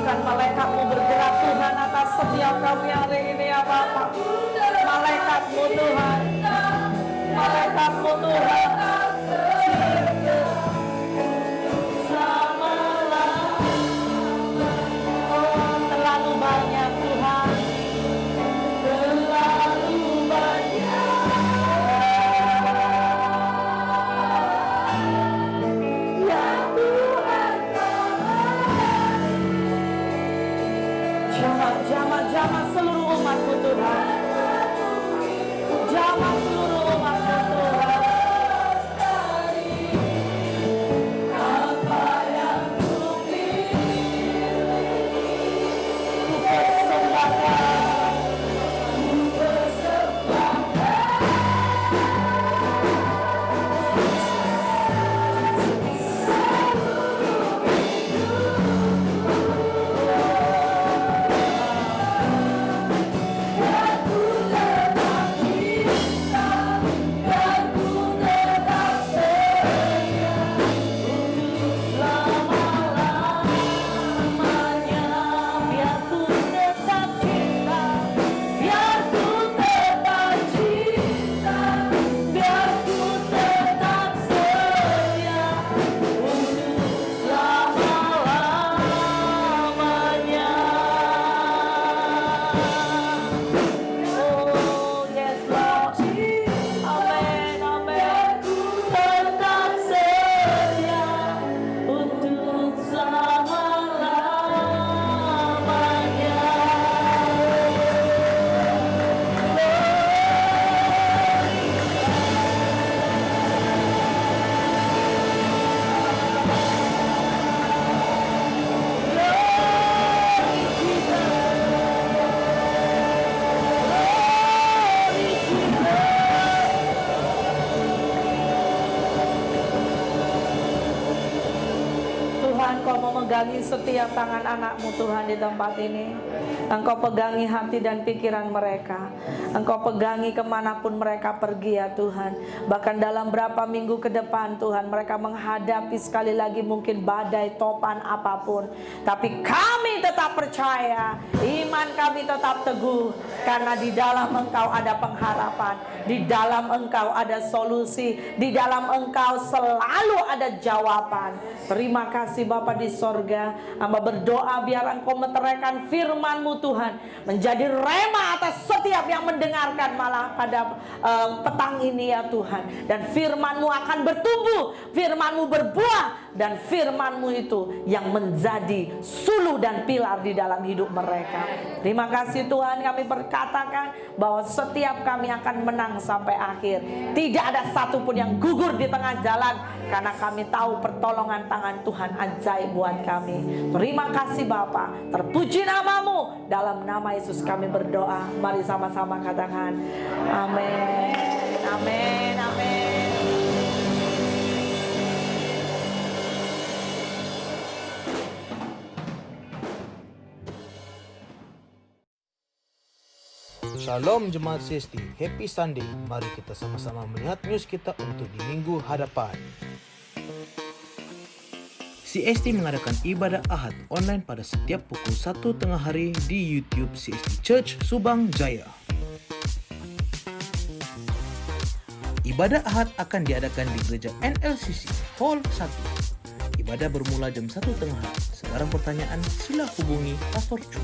Biarkan malaikat-Mu bergerak Tuhan atas setiap kami hari ini ya Bapa. Malaikat-Mu Tuhan. Malaikat-Mu Tuhan. Terlalu banyak Tuhan. Terlalu banyak. Ya Tuhan jamah seluruh umat-Mu Tuhan. Jamah seluruh umat-Mu Tuhan. Apa yang ku pilih, ku persembahkan, ku persembahkan. Pegangi setiap tangan anak-Mu Tuhan di tempat ini. Engkau pegangi hati dan pikiran mereka. Engkau pegangi kemanapun mereka pergi ya Tuhan. Bahkan dalam berapa minggu ke depan Tuhan, mereka menghadapi sekali lagi mungkin badai, topan, apapun. Tapi kami tetap percaya, iman kami tetap teguh. Karena di dalam Engkau ada pengharapan, di dalam Engkau ada solusi, di dalam Engkau selalu ada jawaban. Terima kasih Bapa di sorga. Hamba berdoa biar Engkau meteraikan firman-Mu Tuhan, menjadi rema atas setiap yang mendengarkan malah pada petang ini ya Tuhan. Dan firman-Mu akan bertumbuh, firman-Mu berbuah, dan firman-Mu itu yang menjadi suluh dan pilar di dalam hidup mereka. Terima kasih Tuhan, kami berkatakan bahwa setiap kami akan menang sampai akhir. Tidak ada satupun yang gugur di tengah jalan, karena kami tahu pertolongan tangan Tuhan ajaib buat kami. Terima kasih Bapa, terpuji nama-Mu. Dalam nama Yesus kami berdoa. Mari sama-sama katakan amin, amin, amin. Shalom Jemaat CST, Happy Sunday. Mari kita sama-sama melihat news kita untuk di minggu hadapan. CST mengadakan ibadah Ahad online pada setiap pukul 1 tengah hari di YouTube CST Church Subang Jaya. Ibadah Ahad akan diadakan di gereja NLCC Hall 1. Ibadah bermula jam 1 tengah hari. Sekarang pertanyaan, sila hubungi Pastor Chu.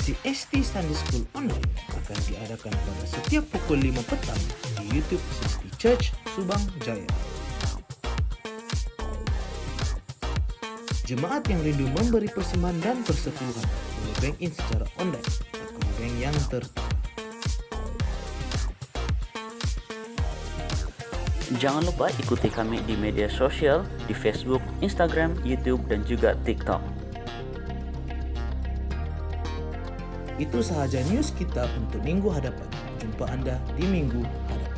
CST Sunday School Online akan diadakan pada setiap pukul 5 petang di YouTube CST Church Subang Jaya. Jemaat yang rindu memberi persembahan dan persepuluhan boleh bank in secara online akun bank yang tertera. Jangan lupa ikuti kami di media sosial di Facebook, Instagram, YouTube, dan juga TikTok. Itu sahaja news kita untuk minggu hadapan. Jumpa Anda di minggu hadapan.